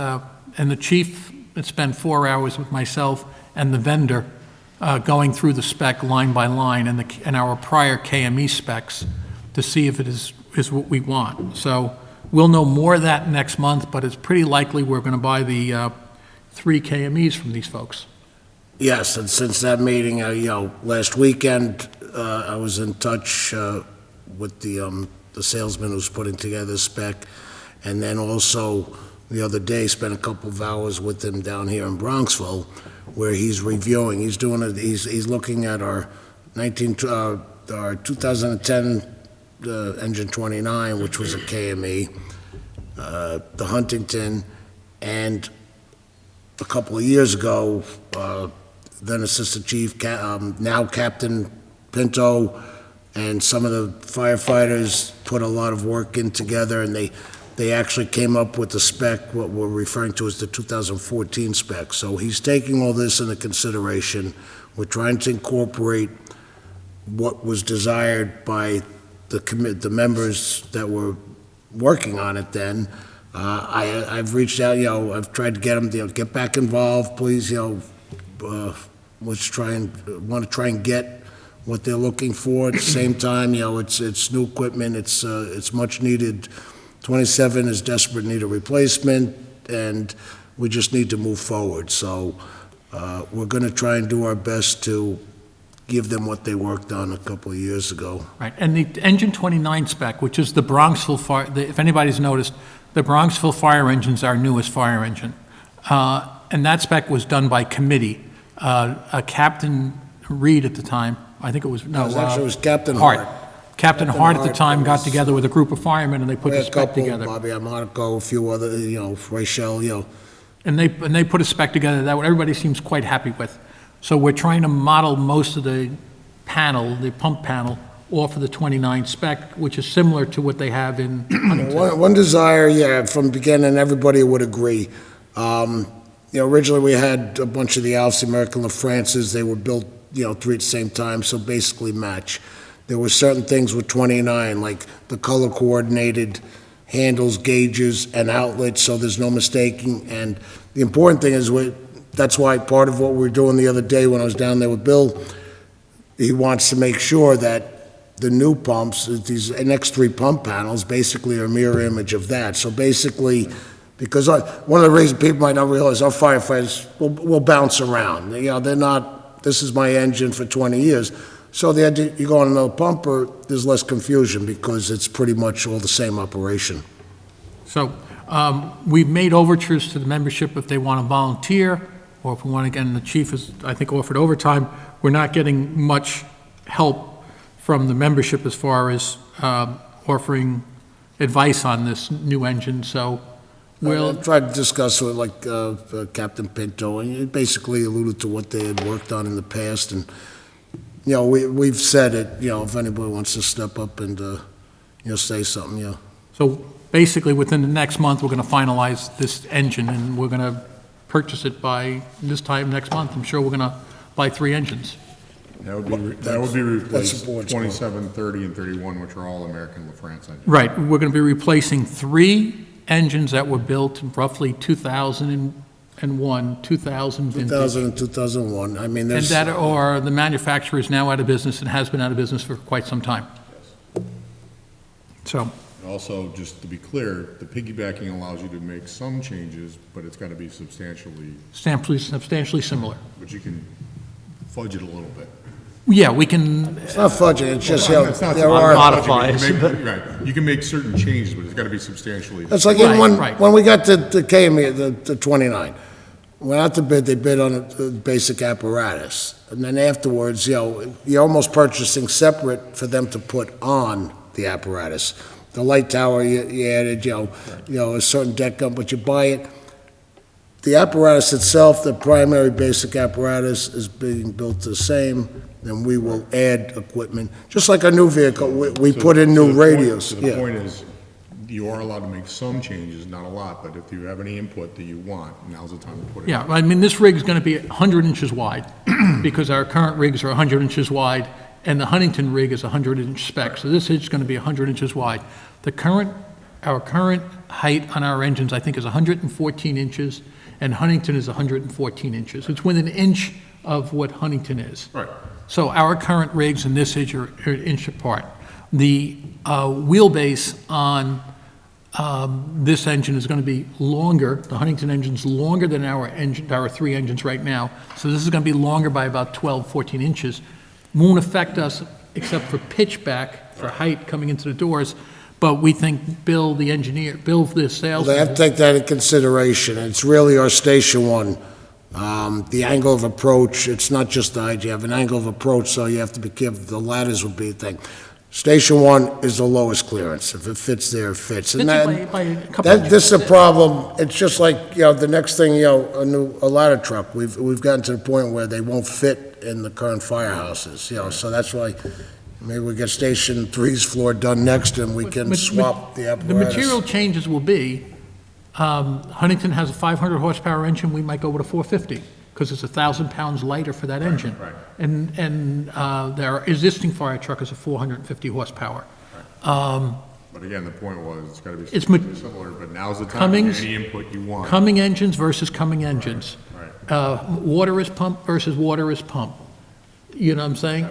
and the chief had spent 4 hours with myself and the vendor going through the spec line by line and our prior KME specs to see if it is what we want. So we'll know more of that next month, but it's pretty likely we're going to buy the 3 KMEs from these folks. Yes, and since that meeting, last weekend, I was in touch with the salesman who's putting together the spec, and then also the other day spent a couple of hours with him down here in Bronxville, where he's reviewing. He's doing it. He's looking at our 2010 engine 29, which was a KME, the Huntington, and a couple of years ago, then Assistant Chief, now Captain Pinto, and some of the firefighters put a lot of work in together, and they actually came up with the spec, what we're referring to as the 2014 spec. So he's taking all this into consideration. We're trying to incorporate what was desired by the members that were working on it then. I've reached out, I've tried to get them to get back involved, please, want to try and get what they're looking for. At the same time, it's new equipment, it's much needed. 27 is desperate need of replacement, and we just need to move forward. So we're going to try and do our best to give them what they worked on a couple of years ago. Right, and the engine 29 spec, which is the Bronxville fire, if anybody's noticed, the Bronxville fire engine's our newest fire engine. And that spec was done by committee. Captain Reed at the time, I think it was, no. Actually, it was Captain Hart. Captain Hart at the time got together with a group of firemen and they put the spec together. Bobby Armonico, a few other, Rachel, And they put a spec together that everybody seems quite happy with. So we're trying to model most of the panel, the pump panel, off of the 29 spec, which is similar to what they have in Huntington. One desire, from the beginning, everybody would agree. Originally we had a bunch of the Alfs, American LaFrances, they were built, 3 at the same time, so basically match. There were certain things with 29, like the color coordinated handles, gauges, and outlets, so there's no mistaking. And the important thing is, that's why part of what we were doing the other day when I was down there with Bill, he wants to make sure that the new pumps, these next 3 pump panels, basically are a mirror image of that. So basically, because one of the reasons people might not realize, our firefighters will bounce around. They're not, this is my engine for 20 years. So you go on another pumper, there's less confusion because it's pretty much all the same operation. So we've made overtures to the membership if they want to volunteer, or if we want to, again, the chief has, I think, offered overtime. We're not getting much help from the membership as far as offering advice on this new engine, so we'll try to discuss with Captain Pinto, and it basically alluded to what they had worked on in the past, and we've said it, if anybody wants to step up and say something, So basically, within the next month, we're going to finalize this engine, and we're going to purchase it by this time next month. I'm sure we're going to buy 3 engines. That would be replaced the board's 27, 30, and 31, which are all American LaFrance engines. Right, we're going to be replacing 3 engines that were built in roughly 2001, 2000 vintage. 2000 and 2001. I mean, there's... And that are, the manufacturer is now out of business and has been out of business for quite some time. So, Also, just to be clear, the piggybacking allows you to make some changes, but it's got to be substantially, substantially similar. but you can fudge it a little bit. Yeah, we can, It's not fudging, it's just, It's not there fudging, are... Modifies. Right, you can make certain changes, but it's got to be substantially. It's like Right. when we got the KME, the 29, went out to bid, they bid on the basic apparatus. And then afterwards, you're almost purchasing separate for them to put on the apparatus. The light tower, you added, a certain deck up, but you buy it. The apparatus itself, the primary basic apparatus, is being built the same, then we will add equipment. Just like a new vehicle, we put in new radios. So the point is, you are allowed to make some changes, not a lot, but if you have any input that you want, now's the time to put it in. yeah, I mean, this rig is going to be 100 inches wide, because our current rigs are 100 inches wide, and the Huntington rig is 100-inch spec, so this is going to be 100 inches wide. Our current height on our engines, I think, is 114 inches, and Huntington is 114 inches. It's within an inch of what Huntington is. Right. So our current rigs in this age are an inch apart. The wheelbase on this engine is going to be longer. The Huntington engine's longer than our three engines right now. So this is going to be longer by about 12, 14 inches. Won't affect us except for pitch back, for height coming into the doors. But we think Bill, the engineer, Bill, the salesman. They have to take that into consideration. It's really our Station 1. The angle of approach, it's not just the height, you have an angle of approach, so you have to be careful. The ladders would be a thing. Station 1 is the lowest clearance. If it fits there, it fits. And By a couple inches. this is a problem. It's just like, the next thing, a ladder truck. We've gotten to the point where they won't fit in the current firehouses, so that's why maybe we get Station 3's floor done next and we can swap the apparatus. The material changes will be, Huntington has a 500 horsepower engine, we might go with a 450, because it's 1,000 pounds lighter for that engine. right. And their existing fire truck is a 450 horsepower. But again, the point was, it's gotta be It's ma- similar, but now's the time, Cummins- any input you want. Cumming engines versus Cumming engines. Right. Water is pump versus water is pump. You know what I'm saying?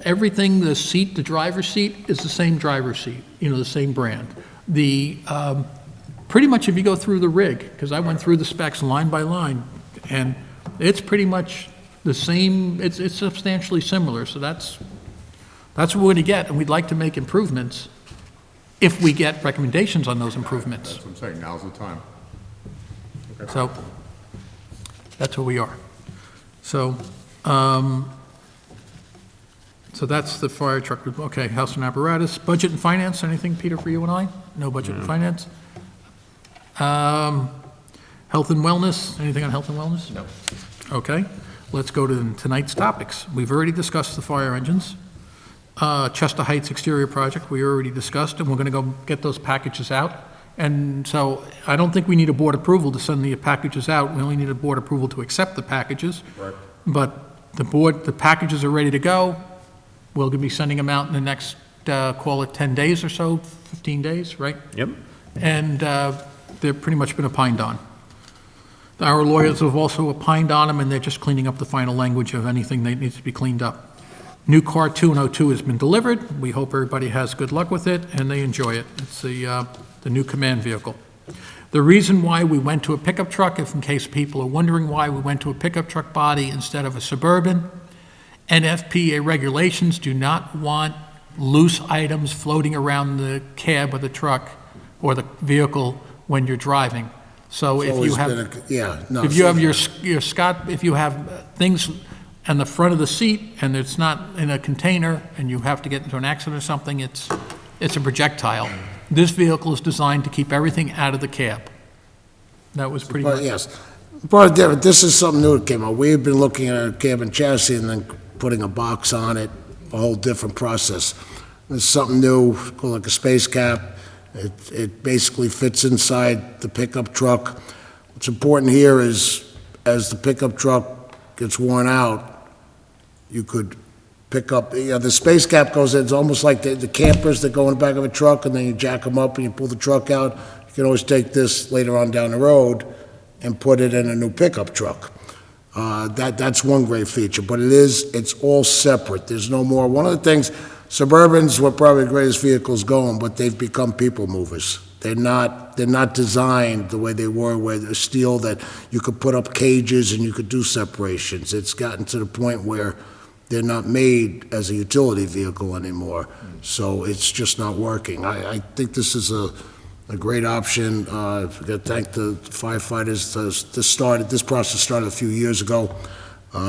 Everything, the seat, the driver's seat is the same driver's seat, the same brand. Pretty much if you go through the rig, because I went through the specs line by line, and it's pretty much the same, it's substantially similar, so that's what we're going to get, and we'd like to make improvements if we get recommendations on those improvements. That's what I'm saying, now's the time. So, that's where we are. So, so that's the fire truck. Okay, house and apparatus. Budget and finance, anything, Peter, for you and I? No budget and finance? Health and wellness, anything on health and wellness? No. Okay, let's go to tonight's topics. We've already discussed the fire engines. Chester Heights exterior project, we already discussed, and we're going to go get those packages out. And so I don't think we need a board approval to send the packages out. We only need a board approval to accept the packages. Right. But the packages are ready to go. We're going to be sending them out in the next, call it 10 days or so, 15 days, right? Yep. And they're pretty much been opined on. Our lawyers have also opined on them, and they're just cleaning up the final language of anything that needs to be cleaned up. New car 202 has been delivered. We hope everybody has good luck with it, and they enjoy it. It's the new command vehicle. The reason why we went to a pickup truck, if in case people are wondering why we went to a pickup truck body instead of a Suburban, NFPA regulations do not want loose items floating around the cab of the truck or the vehicle when you're driving. So if you have, if you have your Scott, if you have things on the front of the seat and it's not in a container and you have to get into an accident or something, it's a projectile. This vehicle is designed to keep everything out of the cab. That was pretty much. Yes. But this is something new that came out. We had been looking at a cab and chassis and then putting a box on it, a whole different process. It's something new, called like a space cap. It basically fits inside the pickup truck. What's important here is, as the pickup truck gets worn out, you could pick up, the space cap goes in, it's almost like the campers that go in the back of a truck, and then you jack them up and you pull the truck out. You can always take this later on down the road and put it in a new pickup truck. That's one great feature, but it's all separate. There's no more. One of the things, Suburbans were probably the greatest vehicles going, but they've become people movers. They're not designed the way they were, where they're steel that you could put up cages and you could do separations. It's gotten to the point where they're not made as a utility vehicle anymore, so it's just not working. I think this is a great option. I've got to thank the firefighters. This process started a few years ago.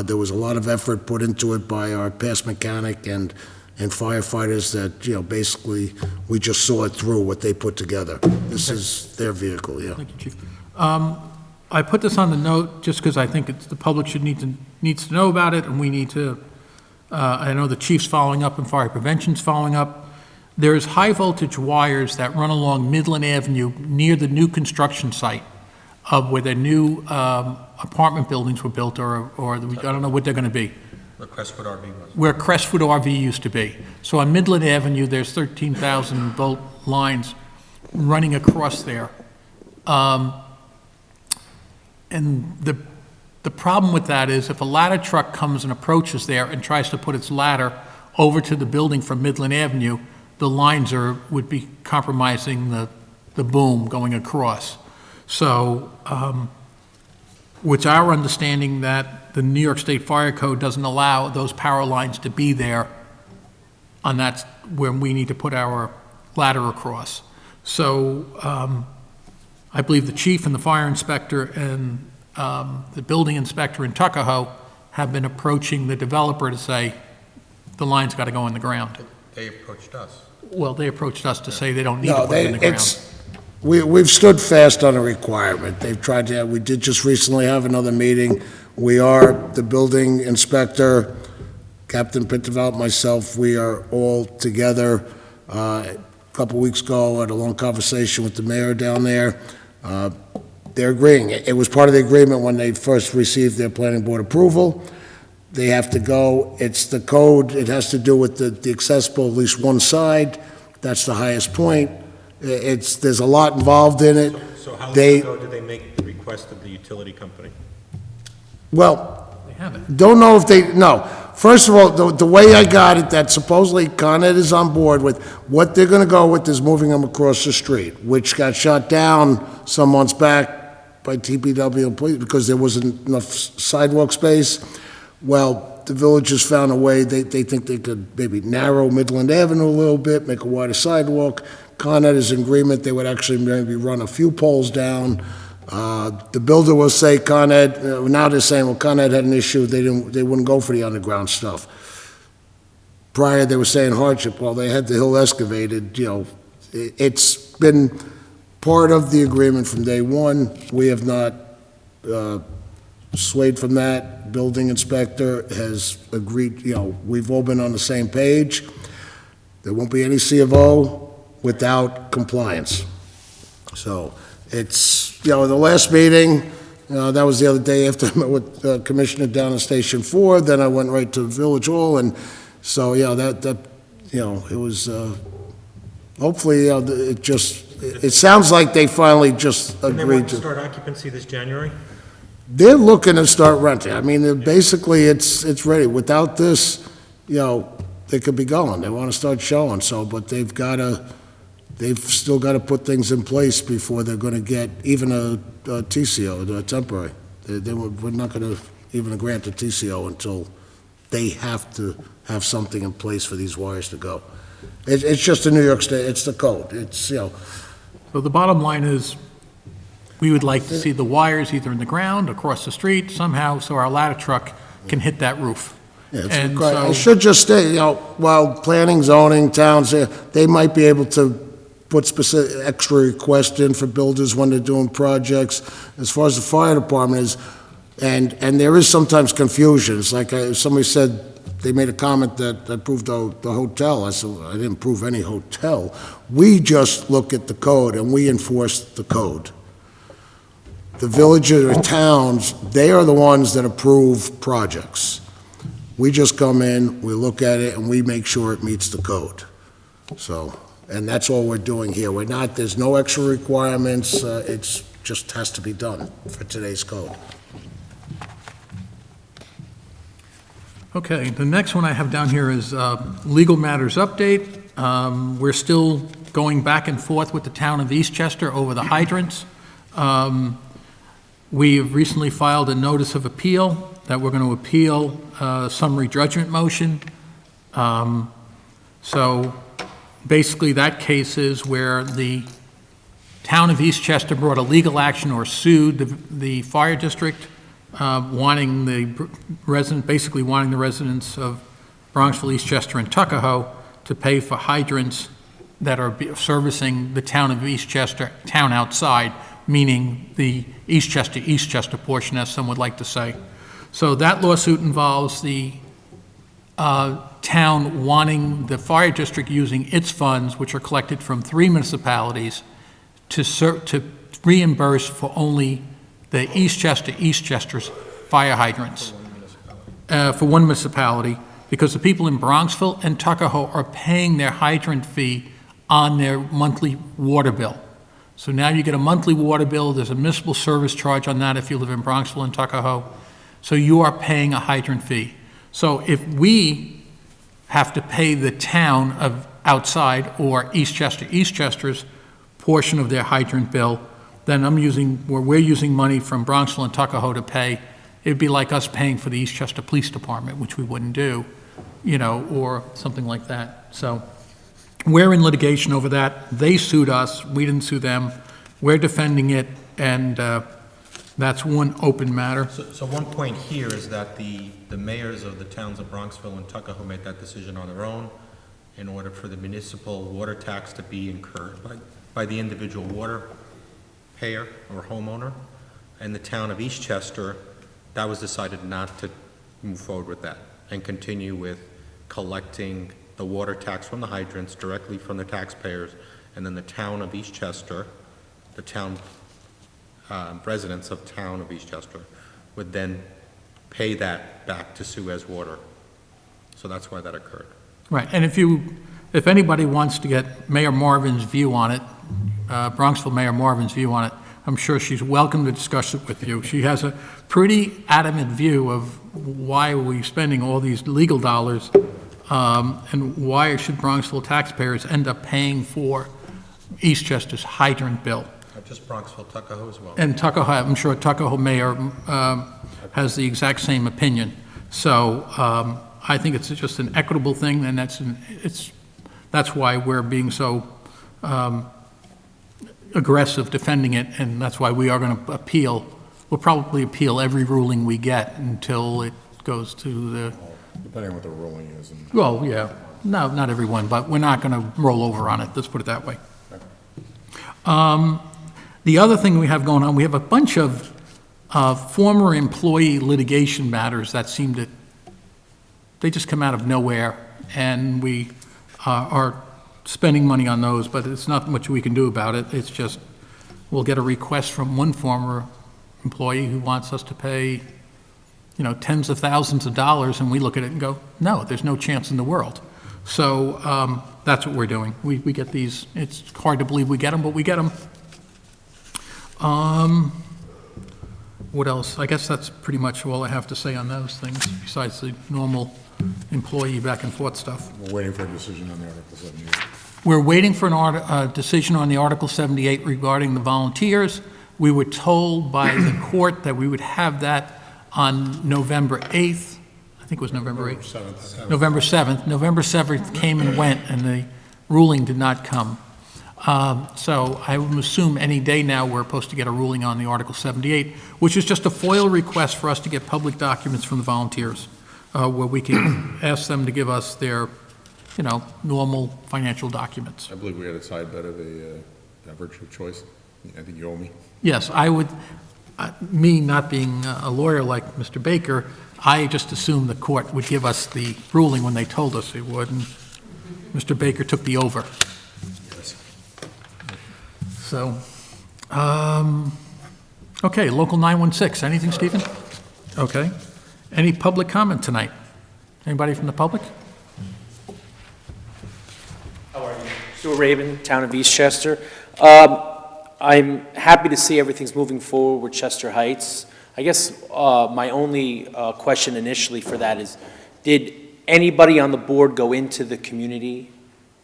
There was a lot of effort put into it by our past mechanic and firefighters that, basically, we just saw it through what they put together. This is their vehicle, yeah. Thank you, Chief. I put this on the note just because I think the public needs to know about it, and we need to, I know the chief's following up and fire prevention's following up. There's high-voltage wires that run along Midland Avenue near the new construction site of where the new apartment buildings were built, or I don't know what they're going to be. Where Crestwood RV was. Where Crestwood RV used to be. So on Midland Avenue, there's 13,000 volt lines running across there. And The problem with that is if a ladder truck comes and approaches there and tries to put its ladder over to the building from Midland Avenue, the lines would be compromising the boom going across. So, it's our understanding that the New York State Fire Code doesn't allow those power lines to be there on that, when we need to put our ladder across. So, I believe the chief and the fire inspector and the building inspector in Tuckahoe have been approaching the developer to say, the line's got to go in the ground. They approached us. Well, they approached us to say they don't need No, to put it in the ground. We've stood fast on a requirement. They've tried to, we did just recently have another meeting. We are, the building inspector, Captain Pintervelt, myself, we are all together. A couple weeks ago, had a long conversation with the mayor down there. They're agreeing. It was part of the agreement when they first received their planning board approval. They have to go, it's the code, it has to do with the accessible, at least one side. That's the highest point. There's a lot involved in it. So how long They- ago did they make the request of the utility company? Well, They haven't. don't know if they, no. First of all, the way I got it, that supposedly Con Ed is on board with, what they're gonna go with is moving them across the street, which got shot down some months back by TPW and police because there wasn't enough sidewalk space. Well, the village has found a way, they think they could maybe narrow Midland Avenue a little bit, make a wider sidewalk. Con Ed is in agreement, they would actually maybe run a few poles down. The builder will say Con Ed, now they're saying, well, Con Ed had an issue, they wouldn't go for the underground stuff. Prior, they were saying hardship, well, they had the hill excavated, it's been part of the agreement from day one. We have not swayed from that. Building inspector has agreed, we've all been on the same page. There won't be any C of O without compliance. So it's, the last meeting, that was the other day after I met with Commissioner down in Station 4, then I went right to Village Hall, and so, that it was, hopefully, it sounds like they finally just And they agreed want to to. start occupancy this January? They're looking to start renting. I mean, basically, it's ready. Without this, they could be going. They want to start showing, so, but they've still got to put things in place before they're going to get even a TCO, a temporary. We're not going to even grant a TCO until they have to have something in place for these wires to go. It's just the New York State, it's the code. It's, So the bottom line is, we would like to see the wires either in the ground, across the street, somehow, so our ladder truck can hit that roof. yeah, it's And required. so- I should just say, while planning, zoning, towns, they might be able to put specific extra requests in for builders when they're doing projects. As far as the fire department is, and there is sometimes confusion. It's like somebody said, they made a comment that I proved the hotel. I said, well, I didn't prove any hotel. We just look at the code and we enforce the code. The villages or towns, they are the ones that approve projects. We just come in, we look at it, and we make sure it meets the code. So, and that's all we're doing here. There's no extra requirements, it's just has to be done for today's code. Okay, the next one I have down here is legal matters update. We're still going back and forth with the town of Eastchester over the hydrants. We have recently filed a notice of appeal that we're going to appeal a summary judgment motion. So basically, that case is where the town of Eastchester brought a legal action or sued the fire district, wanting the residents of Bronxville, Eastchester, and Tuckahoe to pay for hydrants that are servicing the town of Eastchester, town outside, meaning the Eastchester portion, as some would like to say. So that lawsuit involves the town wanting the fire district using its funds, which are collected from 3 municipalities, to reimburse for only the Eastchester's fire hydrants. For one municipality, because the people in Bronxville and Tuckahoe are paying their hydrant fee on their monthly water bill. So now you get a monthly water bill, there's a municipal service charge on that if you live in Bronxville and Tuckahoe, So you are paying a hydrant fee. So if we have to pay the town of outside or Eastchester's portion of their hydrant bill, then we're using money from Bronxville and Tuckahoe to pay. It'd be like us paying for the Eastchester Police Department, which we wouldn't do, or something like that. So we're in litigation over that. They sued us, we didn't sue them. We're defending it, and that's one open matter. So one point here is that the mayors of the towns of Bronxville and Tuckahoe made that decision on their own in order for the municipal water tax to be incurred by the individual water payer or homeowner. And the town of Eastchester, that was decided not to move forward with that and continue with collecting the water tax from the hydrants directly from the taxpayers, and then the town of Eastchester, the town residents of town of Eastchester would then pay that back to Suez Water. So that's why that occurred. Right, and if anybody wants to get Mayor Marvin's view on it, Bronxville Mayor Marvin's view on it, I'm sure she's welcome to discuss it with you. She has a pretty adamant view of why are we spending all these legal dollars, and why should Bronxville taxpayers end up paying for Eastchester's hydrant bill. Just Bronxville, Tuckahoe as well. And Tuckahoe, I'm sure Tuckahoe Mayor has the exact same opinion. So I think it's just an equitable thing, and that's why we're being so aggressive defending it, and that's why we are going to appeal. We'll probably appeal every ruling we get until it goes to the... Depending on what the ruling is. Well, yeah. No, not everyone, but we're not going to roll over on it. Let's put it that way. The other thing we have going on, we have a bunch of former employee litigation matters that seem to, they just come out of nowhere, and we are spending money on those, but it's not much we can do about it. It's just, we'll get a request from one former employee who wants us to pay, tens of thousands of dollars, and we look at it and go, no, there's no chance in the world. So that's what we're doing. We get these, it's hard to believe we get them, but we get them. What else? I guess that's pretty much all I have to say on those things, besides the normal employee back and forth stuff. We're waiting for a decision on the Article 78. We're waiting for a decision on the Article 78 regarding the volunteers. We were told by the court that we would have that on November 8th. I think it was November 8th. 7th. November 7th. November 7th came and went, and the ruling did not come. So I would assume any day now we're supposed to get a ruling on the Article 78, which is just a FOIL request for us to get public documents from the volunteers, where we can ask them to give us their, normal financial documents. I believe we had a side bet of a virtue of choice. I think you owe me. Yes, I would, me not being a lawyer like Mr. Baker, I just assumed the court would give us the ruling when they told us it would, and Mr. Baker took the over. So, okay, Local 916, anything, Stephen? Okay. Any public comment tonight? Anybody from the public? How are you? Stuart Raven, Town of Eastchester. I'm happy to see everything's moving forward with Chester Heights. I guess my only question initially for that is, did anybody on the board go into the community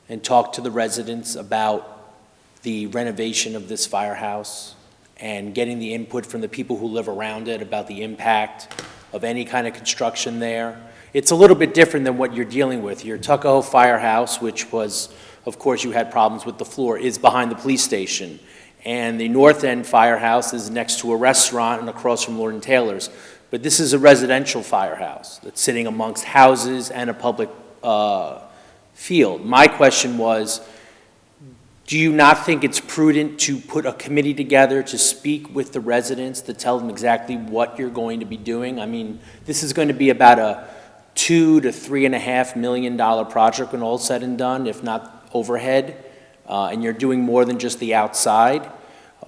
and talk to the residents about the renovation of this firehouse and getting the input from the people who live around it about the impact of any kind of construction there? It's a little bit different than what you're dealing with. Your Tuckahoe Firehouse, which was, of course, you had problems with the floor, is behind the police station. And the North End Firehouse is next to a restaurant and across from Lord & Taylor's. But this is a residential firehouse that's sitting amongst houses and a public field. My question was, do you not think it's prudent to put a committee together to speak with the residents, to tell them exactly what you're going to be doing? I mean, this is going to be about a $2 to $3.5 million project when all's said and done, if not overhead, and you're doing more than just the outside.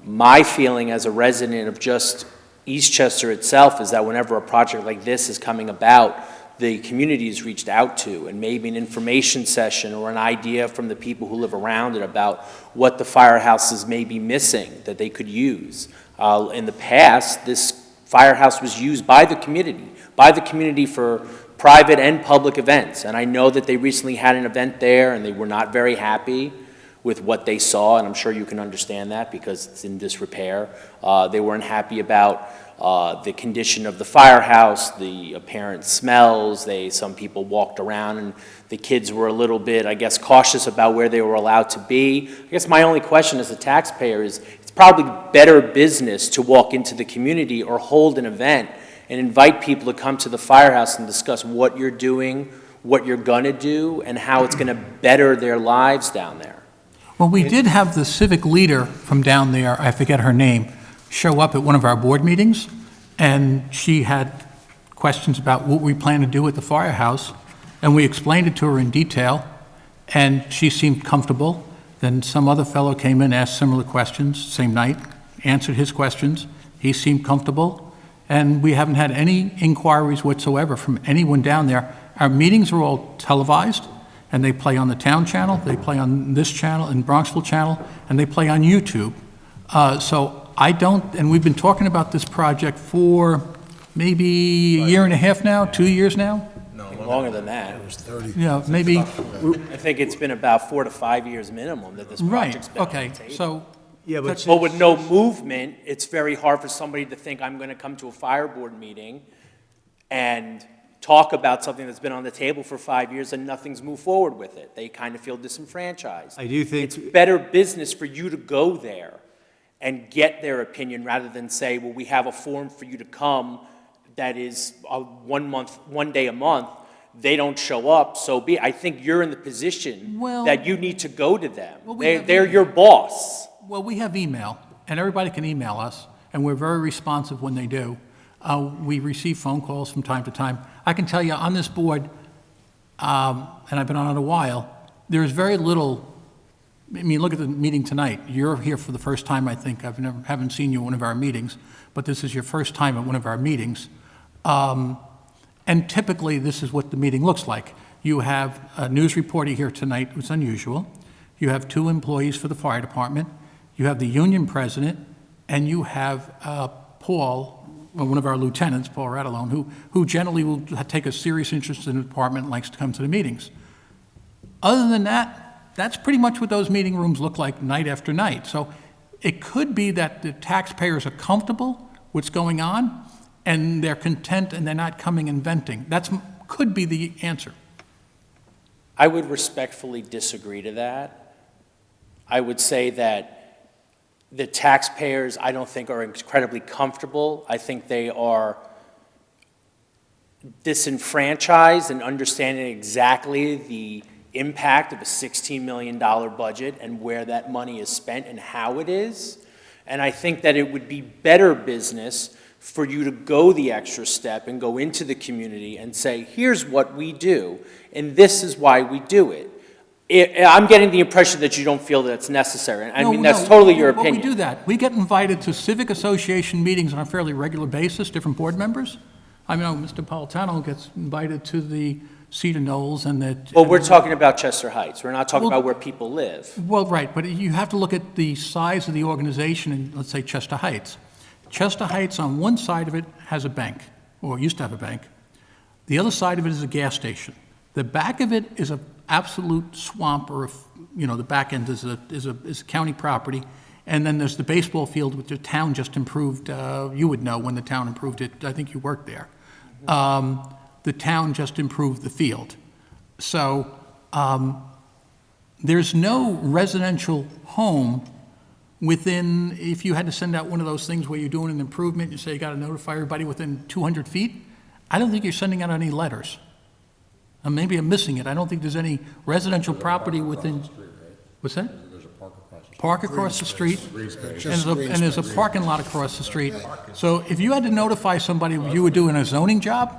My feeling as a resident of just Eastchester itself is that whenever a project like this is coming about, the community is reached out to, and maybe an information session or an idea from the people who live around it about what the firehouses may be missing that they could use. In the past, this firehouse was used by the community for private and public events. And I know that they recently had an event there, and they were not very happy with what they saw, and I'm sure you can understand that because it's in disrepair. They weren't happy about the condition of the firehouse, the apparent smells. Some people walked around, and the kids were a little bit, I guess, cautious about where they were allowed to be. I guess my only question as a taxpayer is, it's probably better business to walk into the community or hold an event and invite people to come to the firehouse and discuss what you're doing, what you're gonna do, and how it's gonna better their lives down there. Well, we did have the civic leader from down there, I forget her name, show up at one of our board meetings, and she had questions about what we plan to do at the firehouse, and we explained it to her in detail, and she seemed comfortable. Then some other fellow came in, asked similar questions, same night, answered his questions. He seemed comfortable, and we haven't had any inquiries whatsoever from anyone down there. Our meetings are all televised, and they play on the town channel, they play on this channel, and Bronxville channel, and they play on YouTube. So I don't, and we've been talking about this project for maybe a year and a half now, 2 years now? Longer than that. Yeah, maybe, I think it's been about 4 to 5 years minimum that this project's right, been on okay, the table. so, Yeah, but But with no movement, it's very hard for somebody to think, I'm gonna come to a fire board meeting and talk about something that's been on the table for 5 years and nothing's moved forward with it. They kind of feel disenfranchised. I do think. It's better business for you to go there and get their opinion rather than say, well, we have a forum for you to come that is 1 day a month. They don't show up, so I think you're in the position Well- that you need to go to them. Well, we have- They're your boss. well, we have email, and everybody can email us, and we're very responsive when they do. We receive phone calls from time to time. I can tell you, on this board, and I've been on it a while, there's very little, I mean, look at the meeting tonight. You're here for the first time, I think. Haven't seen you at one of our meetings, but this is your first time at one of our meetings. And typically, this is what the meeting looks like. You have a news reporter here tonight, which is unusual. You have 2 employees for the fire department. You have the union president, and you have Paul, one of our lieutenants, Paul Radalone, who generally will take a serious interest in the department and likes to come to the meetings. Other than that, that's pretty much what those meeting rooms look like night after night. So it could be that the taxpayers are comfortable with what's going on, and they're content, and they're not coming and venting. Could be the answer. I would respectfully disagree to that. I would say that the taxpayers, I don't think, are incredibly comfortable. I think they are disenfranchised in understanding exactly the impact of a $16 million budget and where that money is spent and how it is. And I think that it would be better business for you to go the extra step and go into the community and say, here's what we do, and this is why we do it. I'm getting the impression that you don't feel that it's necessary. I mean, that's totally your opinion. But we do that. We get invited to civic association meetings on a fairly regular basis, different board members. I know Mr. Politano gets invited to the Cedar Knolls and the... Well, we're talking about Chester Heights. We're not talking about where people live. Well, right, but you have to look at the size of the organization in, let's say, Chester Heights. Chester Heights, on one side of it, has a bank, or used to have a bank. The other side of it is a gas station. The back of it is an absolute swamp, or, the back end is a county property. And then there's the baseball field, which the town just improved. You would know when the town improved it. I think you worked there. The town just improved the field. So there's no residential home within, if you had to send out one of those things where you're doing an improvement, you say you got to notify everybody within 200 feet, I don't think you're sending out any letters. Maybe I'm missing it. I don't think there's any residential property within, what's that? There's a park across the street. Park across the street, Just and there's a parking lot across the street. So if you had to notify somebody you were doing a zoning job,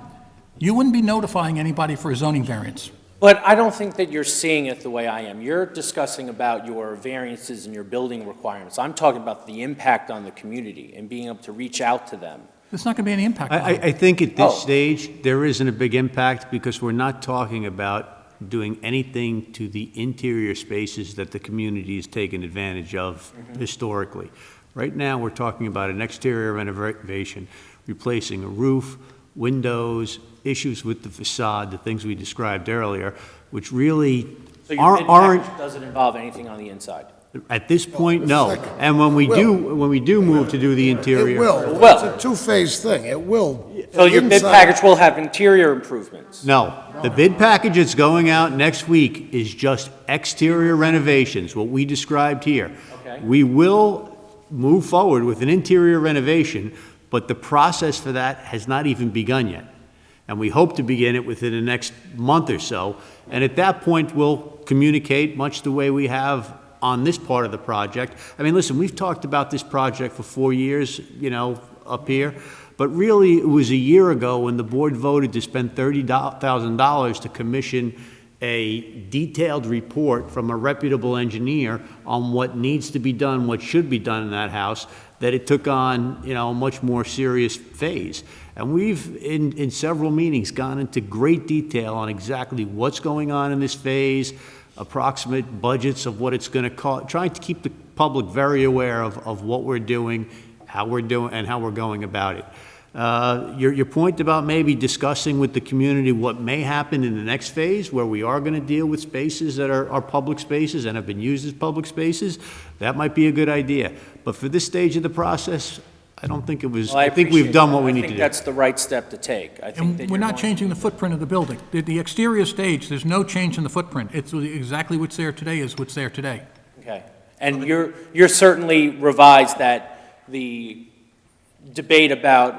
you wouldn't be notifying anybody for a zoning variance. But I don't think that you're seeing it the way I am. You're discussing about your variances and your building requirements. I'm talking about the impact on the community and being able to reach out to them. There's not going to be any impact on it. I think at this Oh. stage, there isn't a big impact because we're not talking about doing anything to the interior spaces that the community has taken advantage of historically. Right now, we're talking about an exterior renovation. replacing a roof, windows, issues with the facade, the things we described earlier, which really So your bid aren't, package doesn't involve anything on the inside? at this point, no. And when we do move to do the interior. It will. Well- It's a two-phase thing. It will. So your bid Inside- package will have interior improvements? No, the bid package that's going out next week is just exterior renovations, what we described here. Okay. We will move forward with an interior renovation, but the process for that has not even begun yet. And we hope to begin it within the next month or so. And at that point, we'll communicate much the way we have on this part of the project. I mean, listen, we've talked about this project for 4 years, up here. But really, it was a year ago when the board voted to spend $30,000 to commission a detailed report from a reputable engineer on what needs to be done, what should be done in that house, that it took on, a much more serious phase. And we've, in several meetings, gone into great detail on exactly what's going on in this phase, approximate budgets of what it's going to cost, trying to keep the public very aware of what we're doing, how we're doing, and how we're going about it. Your point about maybe discussing with the community what may happen in the next phase, where we are going to deal with spaces that are public spaces and have been used as public spaces, that might be a good idea. But for this stage of the process, I don't think it was, Well, I think we've appreciate done that. what we I need to think do. that's the right step to take. I think that And we're you're not going- changing the footprint of the building. The exterior stage, there's no change in the footprint. It's exactly what's there today is what's there today. Okay. And you're certainly revised that the debate about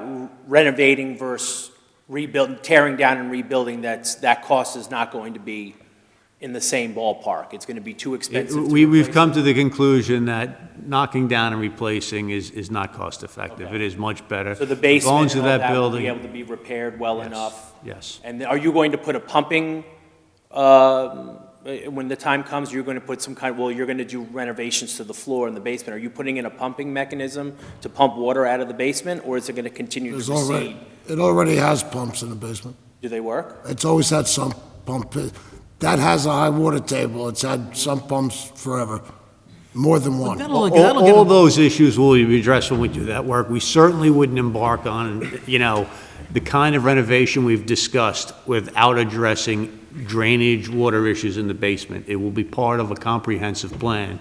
renovating versus rebuilding, tearing down and rebuilding, that cost is not going to be in the same ballpark. It's going to be too expensive to We've replace. come to the conclusion that knocking down and replacing is not cost-effective. Okay. It is much better. So the basement bones and of all that that will building. be able to be repaired well enough? Yes. And are you going to put a pumping, when the time comes, you're going to put some kind, well, you're going to do renovations to the floor in the basement. Are you putting in a pumping mechanism to pump water out of the basement, or is it going to continue to There's recede? it already has pumps in the basement. Do they work? It's always had some pump. That has a high water table. It's had some pumps forever, more than one. That'll get All them- those issues will be addressed when we do that work. We certainly wouldn't embark on, the kind of renovation we've discussed without addressing drainage, water issues in the basement. It will be part of a comprehensive plan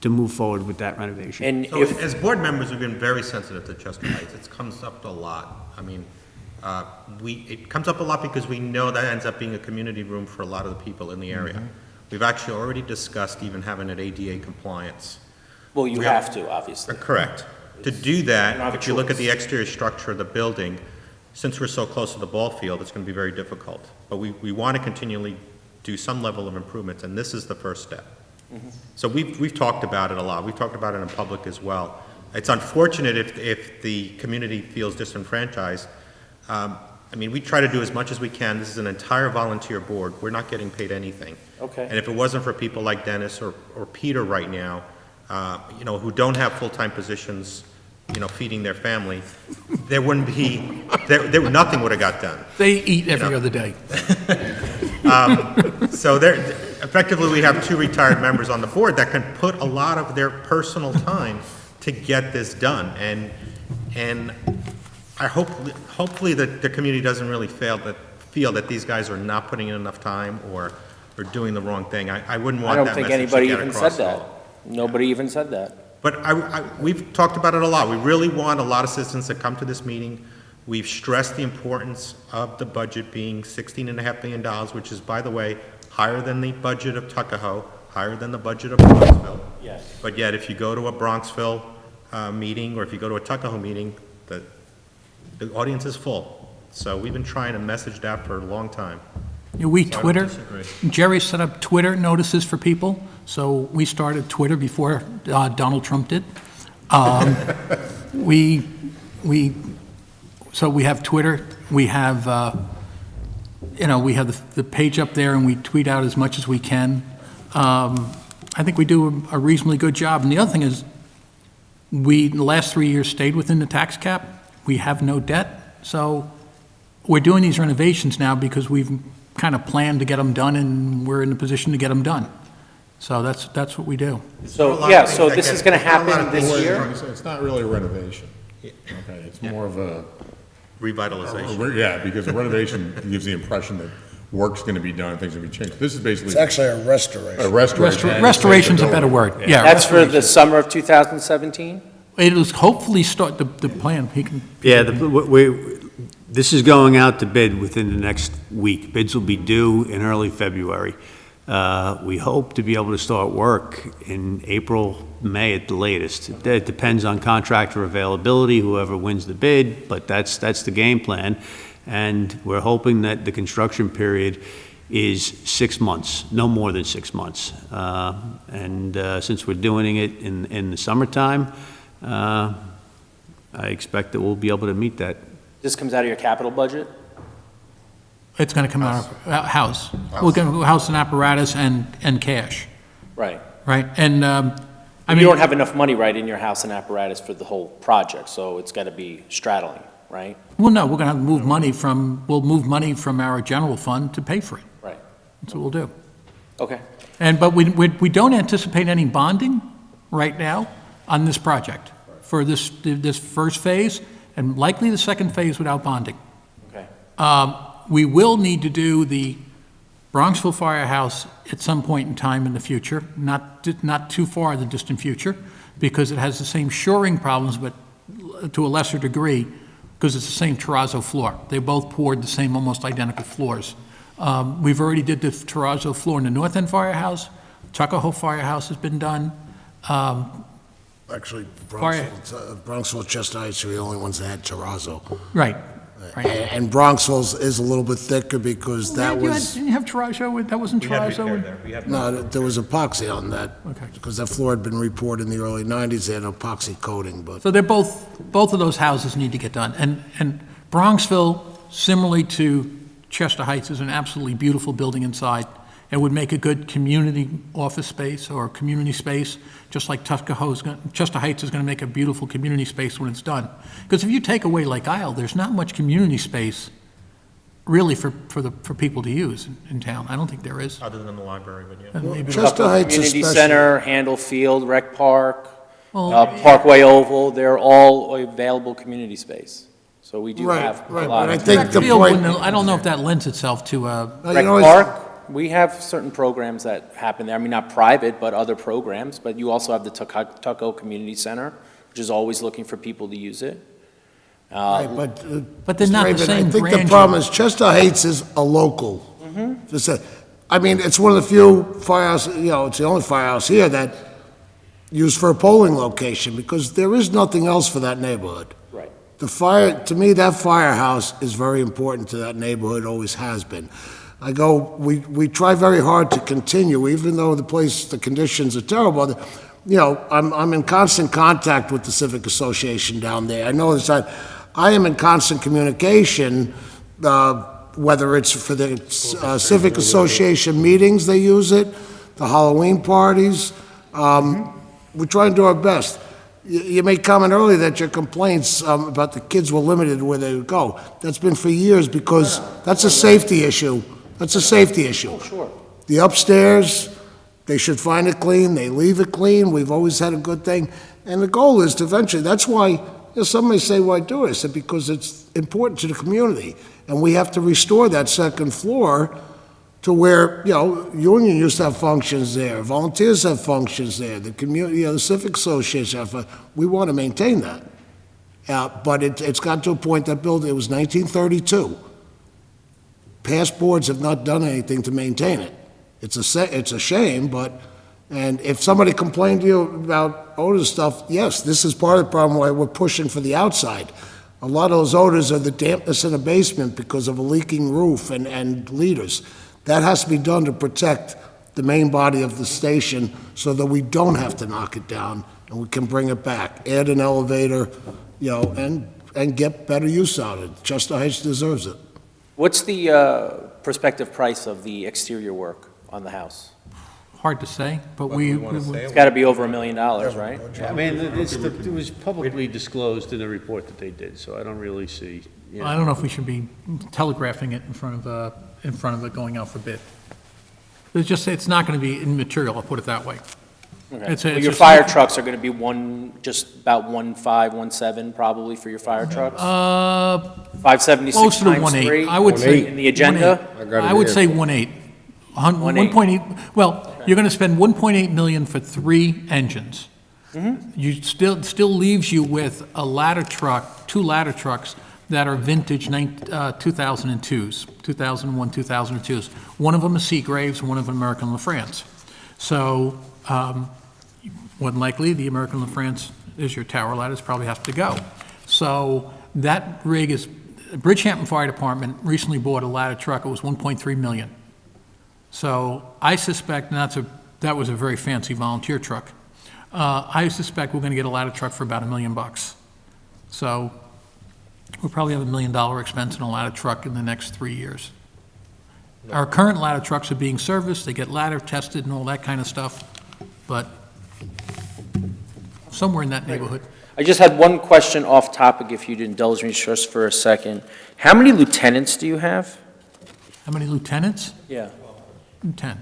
to move forward with that renovation. And So if, as board members, we've been very sensitive to Chester Heights. It comes up a lot. I mean, it comes up a lot because we know that ends up being a community room for a lot of the people in the area. We've actually already discussed even having it ADA compliance. well, you have to, obviously. Correct. To do You don't have that, a if you look at the choice. exterior structure of the building, since we're so close to the ball field, it's going to be very difficult. But we want to continually do some level of improvements, and this is the first step. So we've talked about it a lot. We've talked about it in public as well. It's unfortunate if the community feels disenfranchised. I mean, we try to do as much as we can. This is an entire volunteer board. We're not getting paid anything. Okay. And if it wasn't for people like Dennis or Peter right now, who don't have full-time positions, feeding their family, there wouldn't be, nothing would have got done. They eat every other day. So effectively, we have 2 retired members on the board that can put a lot of their personal time to get this done. And I hopefully that the community doesn't really feel that these guys are not putting in enough time or doing the wrong thing. I wouldn't I want don't that think message to anybody get even said across at that. all. Nobody even said that. But we've talked about it a lot. We really want a lot of citizens to come to this meeting. We've stressed the importance of the budget being $16.5 million, which is, by the way, higher than the budget of Tuckahoe, higher than the budget of Bronxville. Yes. But yet, if you go to a Bronxville meeting or if you go to a Tuckahoe meeting, the audience is full. So we've been trying to message that for a long time. We So I don't Twitter, disagree. Jerry set up Twitter notices for people, so we started Twitter before Donald Trump did. So we have Twitter, we have, we have the page up there and we tweet out as much as we can. I think we do a reasonably good job. And the other thing is, in the last 3 years, stayed within the tax cap. We have no debt. So we're doing these renovations now because we've kind of planned to get them done and we're in a position to get them done. So that's what we do. So, yeah, so this is going to happen this year? It's not really a renovation. Okay, it's more of a revitalization. Yeah, because a renovation gives the impression that work's gonna be done and things are gonna be changed. This is basically It's actually a restoration. a restoration. Restoration's a better word, yeah. That's for the summer of 2017? It'll hopefully start, the plan, he can, Yeah, this is going out to bid within the next week. Bids will be due in early February. We hope to be able to start work in April, May at the latest. It depends on contractor availability, whoever wins the bid, but that's the game plan. And we're hoping that the construction period is 6 months, no more than 6 months. Since we're doing it in the summertime, I expect that we'll be able to meet that. This comes out of your capital budget? it's gonna come out of, house. We're gonna go house and apparatus and cash, Right. right? And, I You mean, don't have enough money, right, in your house and apparatus for the whole project, so it's got to be straddling, right? well, no, we're gonna move money we'll move money from our general fund to pay for it. Right. That's what we'll do. Okay. But we don't anticipate any bonding right now on this project for this first phase, and likely the second phase without bonding. Okay. We will need to do the Bronxville Firehouse at some point in time in the future, not too far in the distant future, because it has the same shoring problems, but to a lesser degree, because it's the same terrazzo floor. They both poured the same, almost identical floors. We've already did the terrazzo floor in the North End Firehouse. Tuckahoe Firehouse has been done. Actually, Bronxville, Chester Heights are the only ones that had terrazzo. Right. And Bronxville's is a little bit thicker because that was, Didn't you have terrazzo? That wasn't We had terrazzo? repair there. We had no, there was epoxy on that. Okay. Because that floor had been reported in the early 90s, they had epoxy coating, but So they're both of those houses need to get done. And Bronxville, similarly to Chester Heights, is an absolutely beautiful building inside. It would make a good community office space or community space, just like Chester Heights is going to make a beautiful community space when it's done. Because if you take away Lake Isle, there's not much community space really for people to use in town. I don't think there is. Other than the library, but yeah. Maybe- Chester Heights Community especially. Center, Handle Field, Rec Park, Well, Parkway Oval, they're all available community space. So we do Right, have a right, lot but I of. think Rec the field point- wouldn't- I don't know if that lends itself to, You Rec know, Park, we have certain programs that happen there. I mean, not private, but other programs. But you also have the Tuckahoe Community Center, which is always looking for people to use it. Right, but they're not the Raven, same I think the grandeur. problem is Chester Heights is a local. Just I mean, it's one of the few firehouses, it's the only firehouse here that used for a polling location because there is nothing else for that neighborhood. Right. To me, that firehouse is very important to that neighborhood, always has been. We try very hard to continue, even though the conditions are terrible. I'm in constant contact with the Civic Association down there. I know that I am in constant communication, whether it's for the Civic Association meetings, they use it, the Halloween parties. We try and do our best. You made comment earlier that your complaints about the kids were limited where they would go. That's been for years because that's a safety issue. That's a safety issue. Oh, sure. The upstairs, they should find it clean, they leave it clean, we've always had a good thing. And the goal is to eventually, that's why, some may say, why do it? I said, because it's important to the community. And we have to restore that second floor to where, Union used to have functions there, volunteers have functions there, the community, the Civic Association we want to maintain that. But it's got to a point, that building, it was 1932. Past boards have not done anything to maintain it. It's a shame, and if somebody complained to you about odor stuff, yes, this is part of the problem why we're pushing for the outside. A lot of those odors are the dampness in the basement because of a leaking roof and leaders. That has to be done to protect the main body of the station so that we don't have to knock it down and we can bring it back, add an elevator, and get better use out of it. Chester Heights deserves it. What's the prospective price of the exterior work on the house? Hard to say, but It's got to be over $1 million, right? I mean, it was publicly disclosed in the report that they did, so I don't really see, I don't know if we should be telegraphing it in front of it going out for bid. It's not going to be immaterial, I'll put it that way. Okay. It's a- Well, it's your a fire small- trucks are gonna be just about 1.5, 1.7 probably for your fire trucks? 576 Close to the times 1.8. 3? I would say. In the agenda? 1.8. I got it I would here. say 1.8. 1.8. 1.8, well, you're going to spend 1.8 million for 3 engines. You still leaves you with a ladder truck, 2 ladder trucks that are vintage 2002s, 2001, 2002s. One of them is Seagraves, one of them American LaFrance. So, more than likely, the American LaFrance is your tower ladders, probably have to go. So that rig is, Bridgehampton Fire Department recently bought a ladder truck, it was 1.3 million. So I suspect, and that was a very fancy volunteer truck, I suspect we're gonna get a ladder truck for about $1 million. So we'll probably have $1 million expense in a ladder truck in the next 3 years. Our current ladder trucks are being serviced, they get ladder tested and all that kind of stuff, but somewhere in that neighborhood. I just had one question off topic, if you'd indulge me just for a second. How many lieutenants do you have? How many lieutenants? Yeah. 10.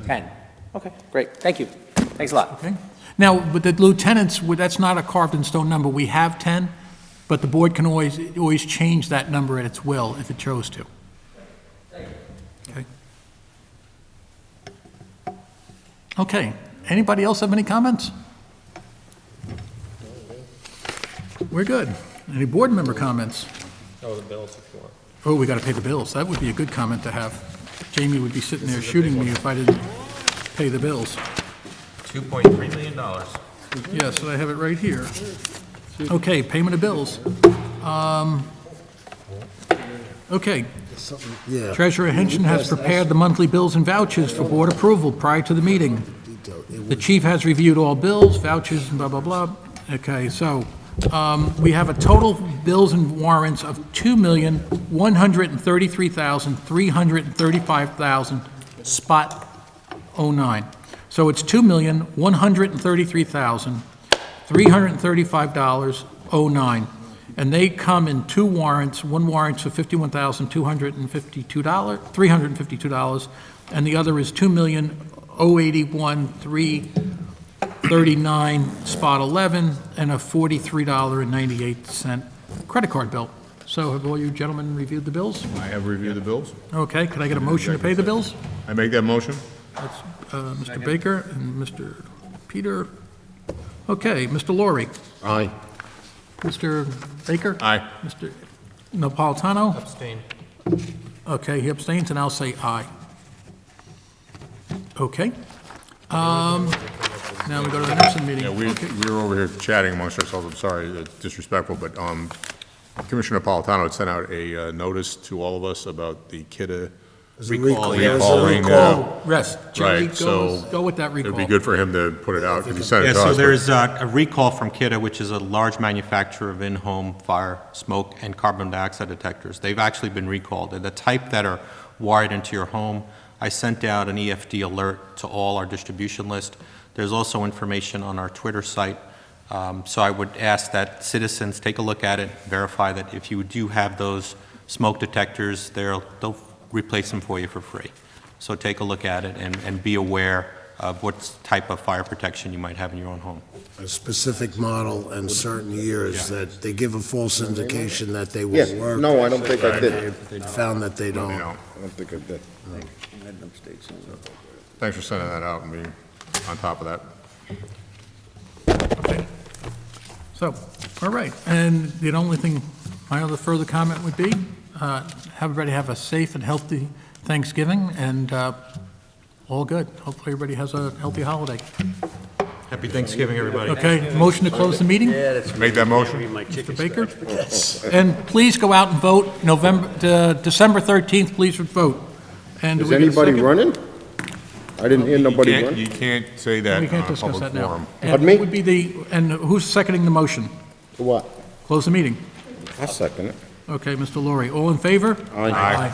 10. Okay, great, thank you. Thanks a lot. Okay. Now, but the lieutenants, that's not a carved in stone number. We have 10, but the board can always change that number at its will if it chose to. Okay. Okay. Anybody else have any comments? We're good. Any board member comments? Oh, the bills if you want. Oh, we got to pay the bills. That would be a good comment to have. Jamie would be sitting there shooting me if I didn't pay the bills. $2.3 million. Yes, I have it right here. Okay, payment of bills. Okay, Yeah. Treasurer Henson has prepared the monthly bills and vouchers for board approval prior to the meeting. The chief has reviewed all bills, vouchers, and blah, blah, blah. Okay, so we have a total bills and warrants of $2,133,335,000, spot 09. So it's $2,133,335.09. And they come in 2 warrants. One warrant's for $51,252, and the other is $2,081,339, spot 11, and a $43.98 credit card bill. So have all you gentlemen reviewed the bills? I have reviewed the bills. Okay, could I get a motion to pay the bills? I make that motion? That's Mr. Baker and Mr. Peter. Okay, Mr. Laurie. Aye. Mr. Baker? Aye. Mr. Napolitano? Abstain. Okay, he abstains, and I'll say aye. Okay. Now we go to the Nixon meeting. Yeah, we were over here chatting amongst ourselves, I'm sorry, it's disrespectful, but Commissioner Napolitano had sent out a notice to all of us about the Kidda Recall. recalling. Rest. Jerry, Right, so go with that recall. it'd be good for him to put it out, because he sent Yeah, it to so us. but- there's a recall from Kidda, which is a large manufacturer of in-home fire, smoke, and carbon dioxide detectors. They've actually been recalled. They're the type that are wired into your home. I sent out an EFD alert to all our distribution list. There's also information on our Twitter site. So I would ask that citizens take a look at it, verify that if you do have those smoke detectors, they'll replace them for you for free. So take a look at it and be aware of what type of fire protection you might have in your own home. A specific model and certain years that they give a false indication that they Yes, will work. no, I don't think I did. They found that they You don't. know, I don't think I did. thanks for sending that out and being on top of that. Okay. So, all right, and the only thing, my other further comment would be, everybody have a safe and healthy Thanksgiving, and all good. Hopefully, everybody has a healthy holiday. Happy Thanksgiving, everybody. Okay, motion to close the meeting? Make that motion? Mr. Baker? And please go out and vote December 13th, please vote. And do Is we get a anybody second? running? I didn't hear nobody You run. can't say that We in can't a discuss public that now. forum. And Pardon me? would be and who's seconding the motion? For what? Close the meeting. I'll second it. Okay, Mr. Laurie, all in favor? Aye. Aye. Aye.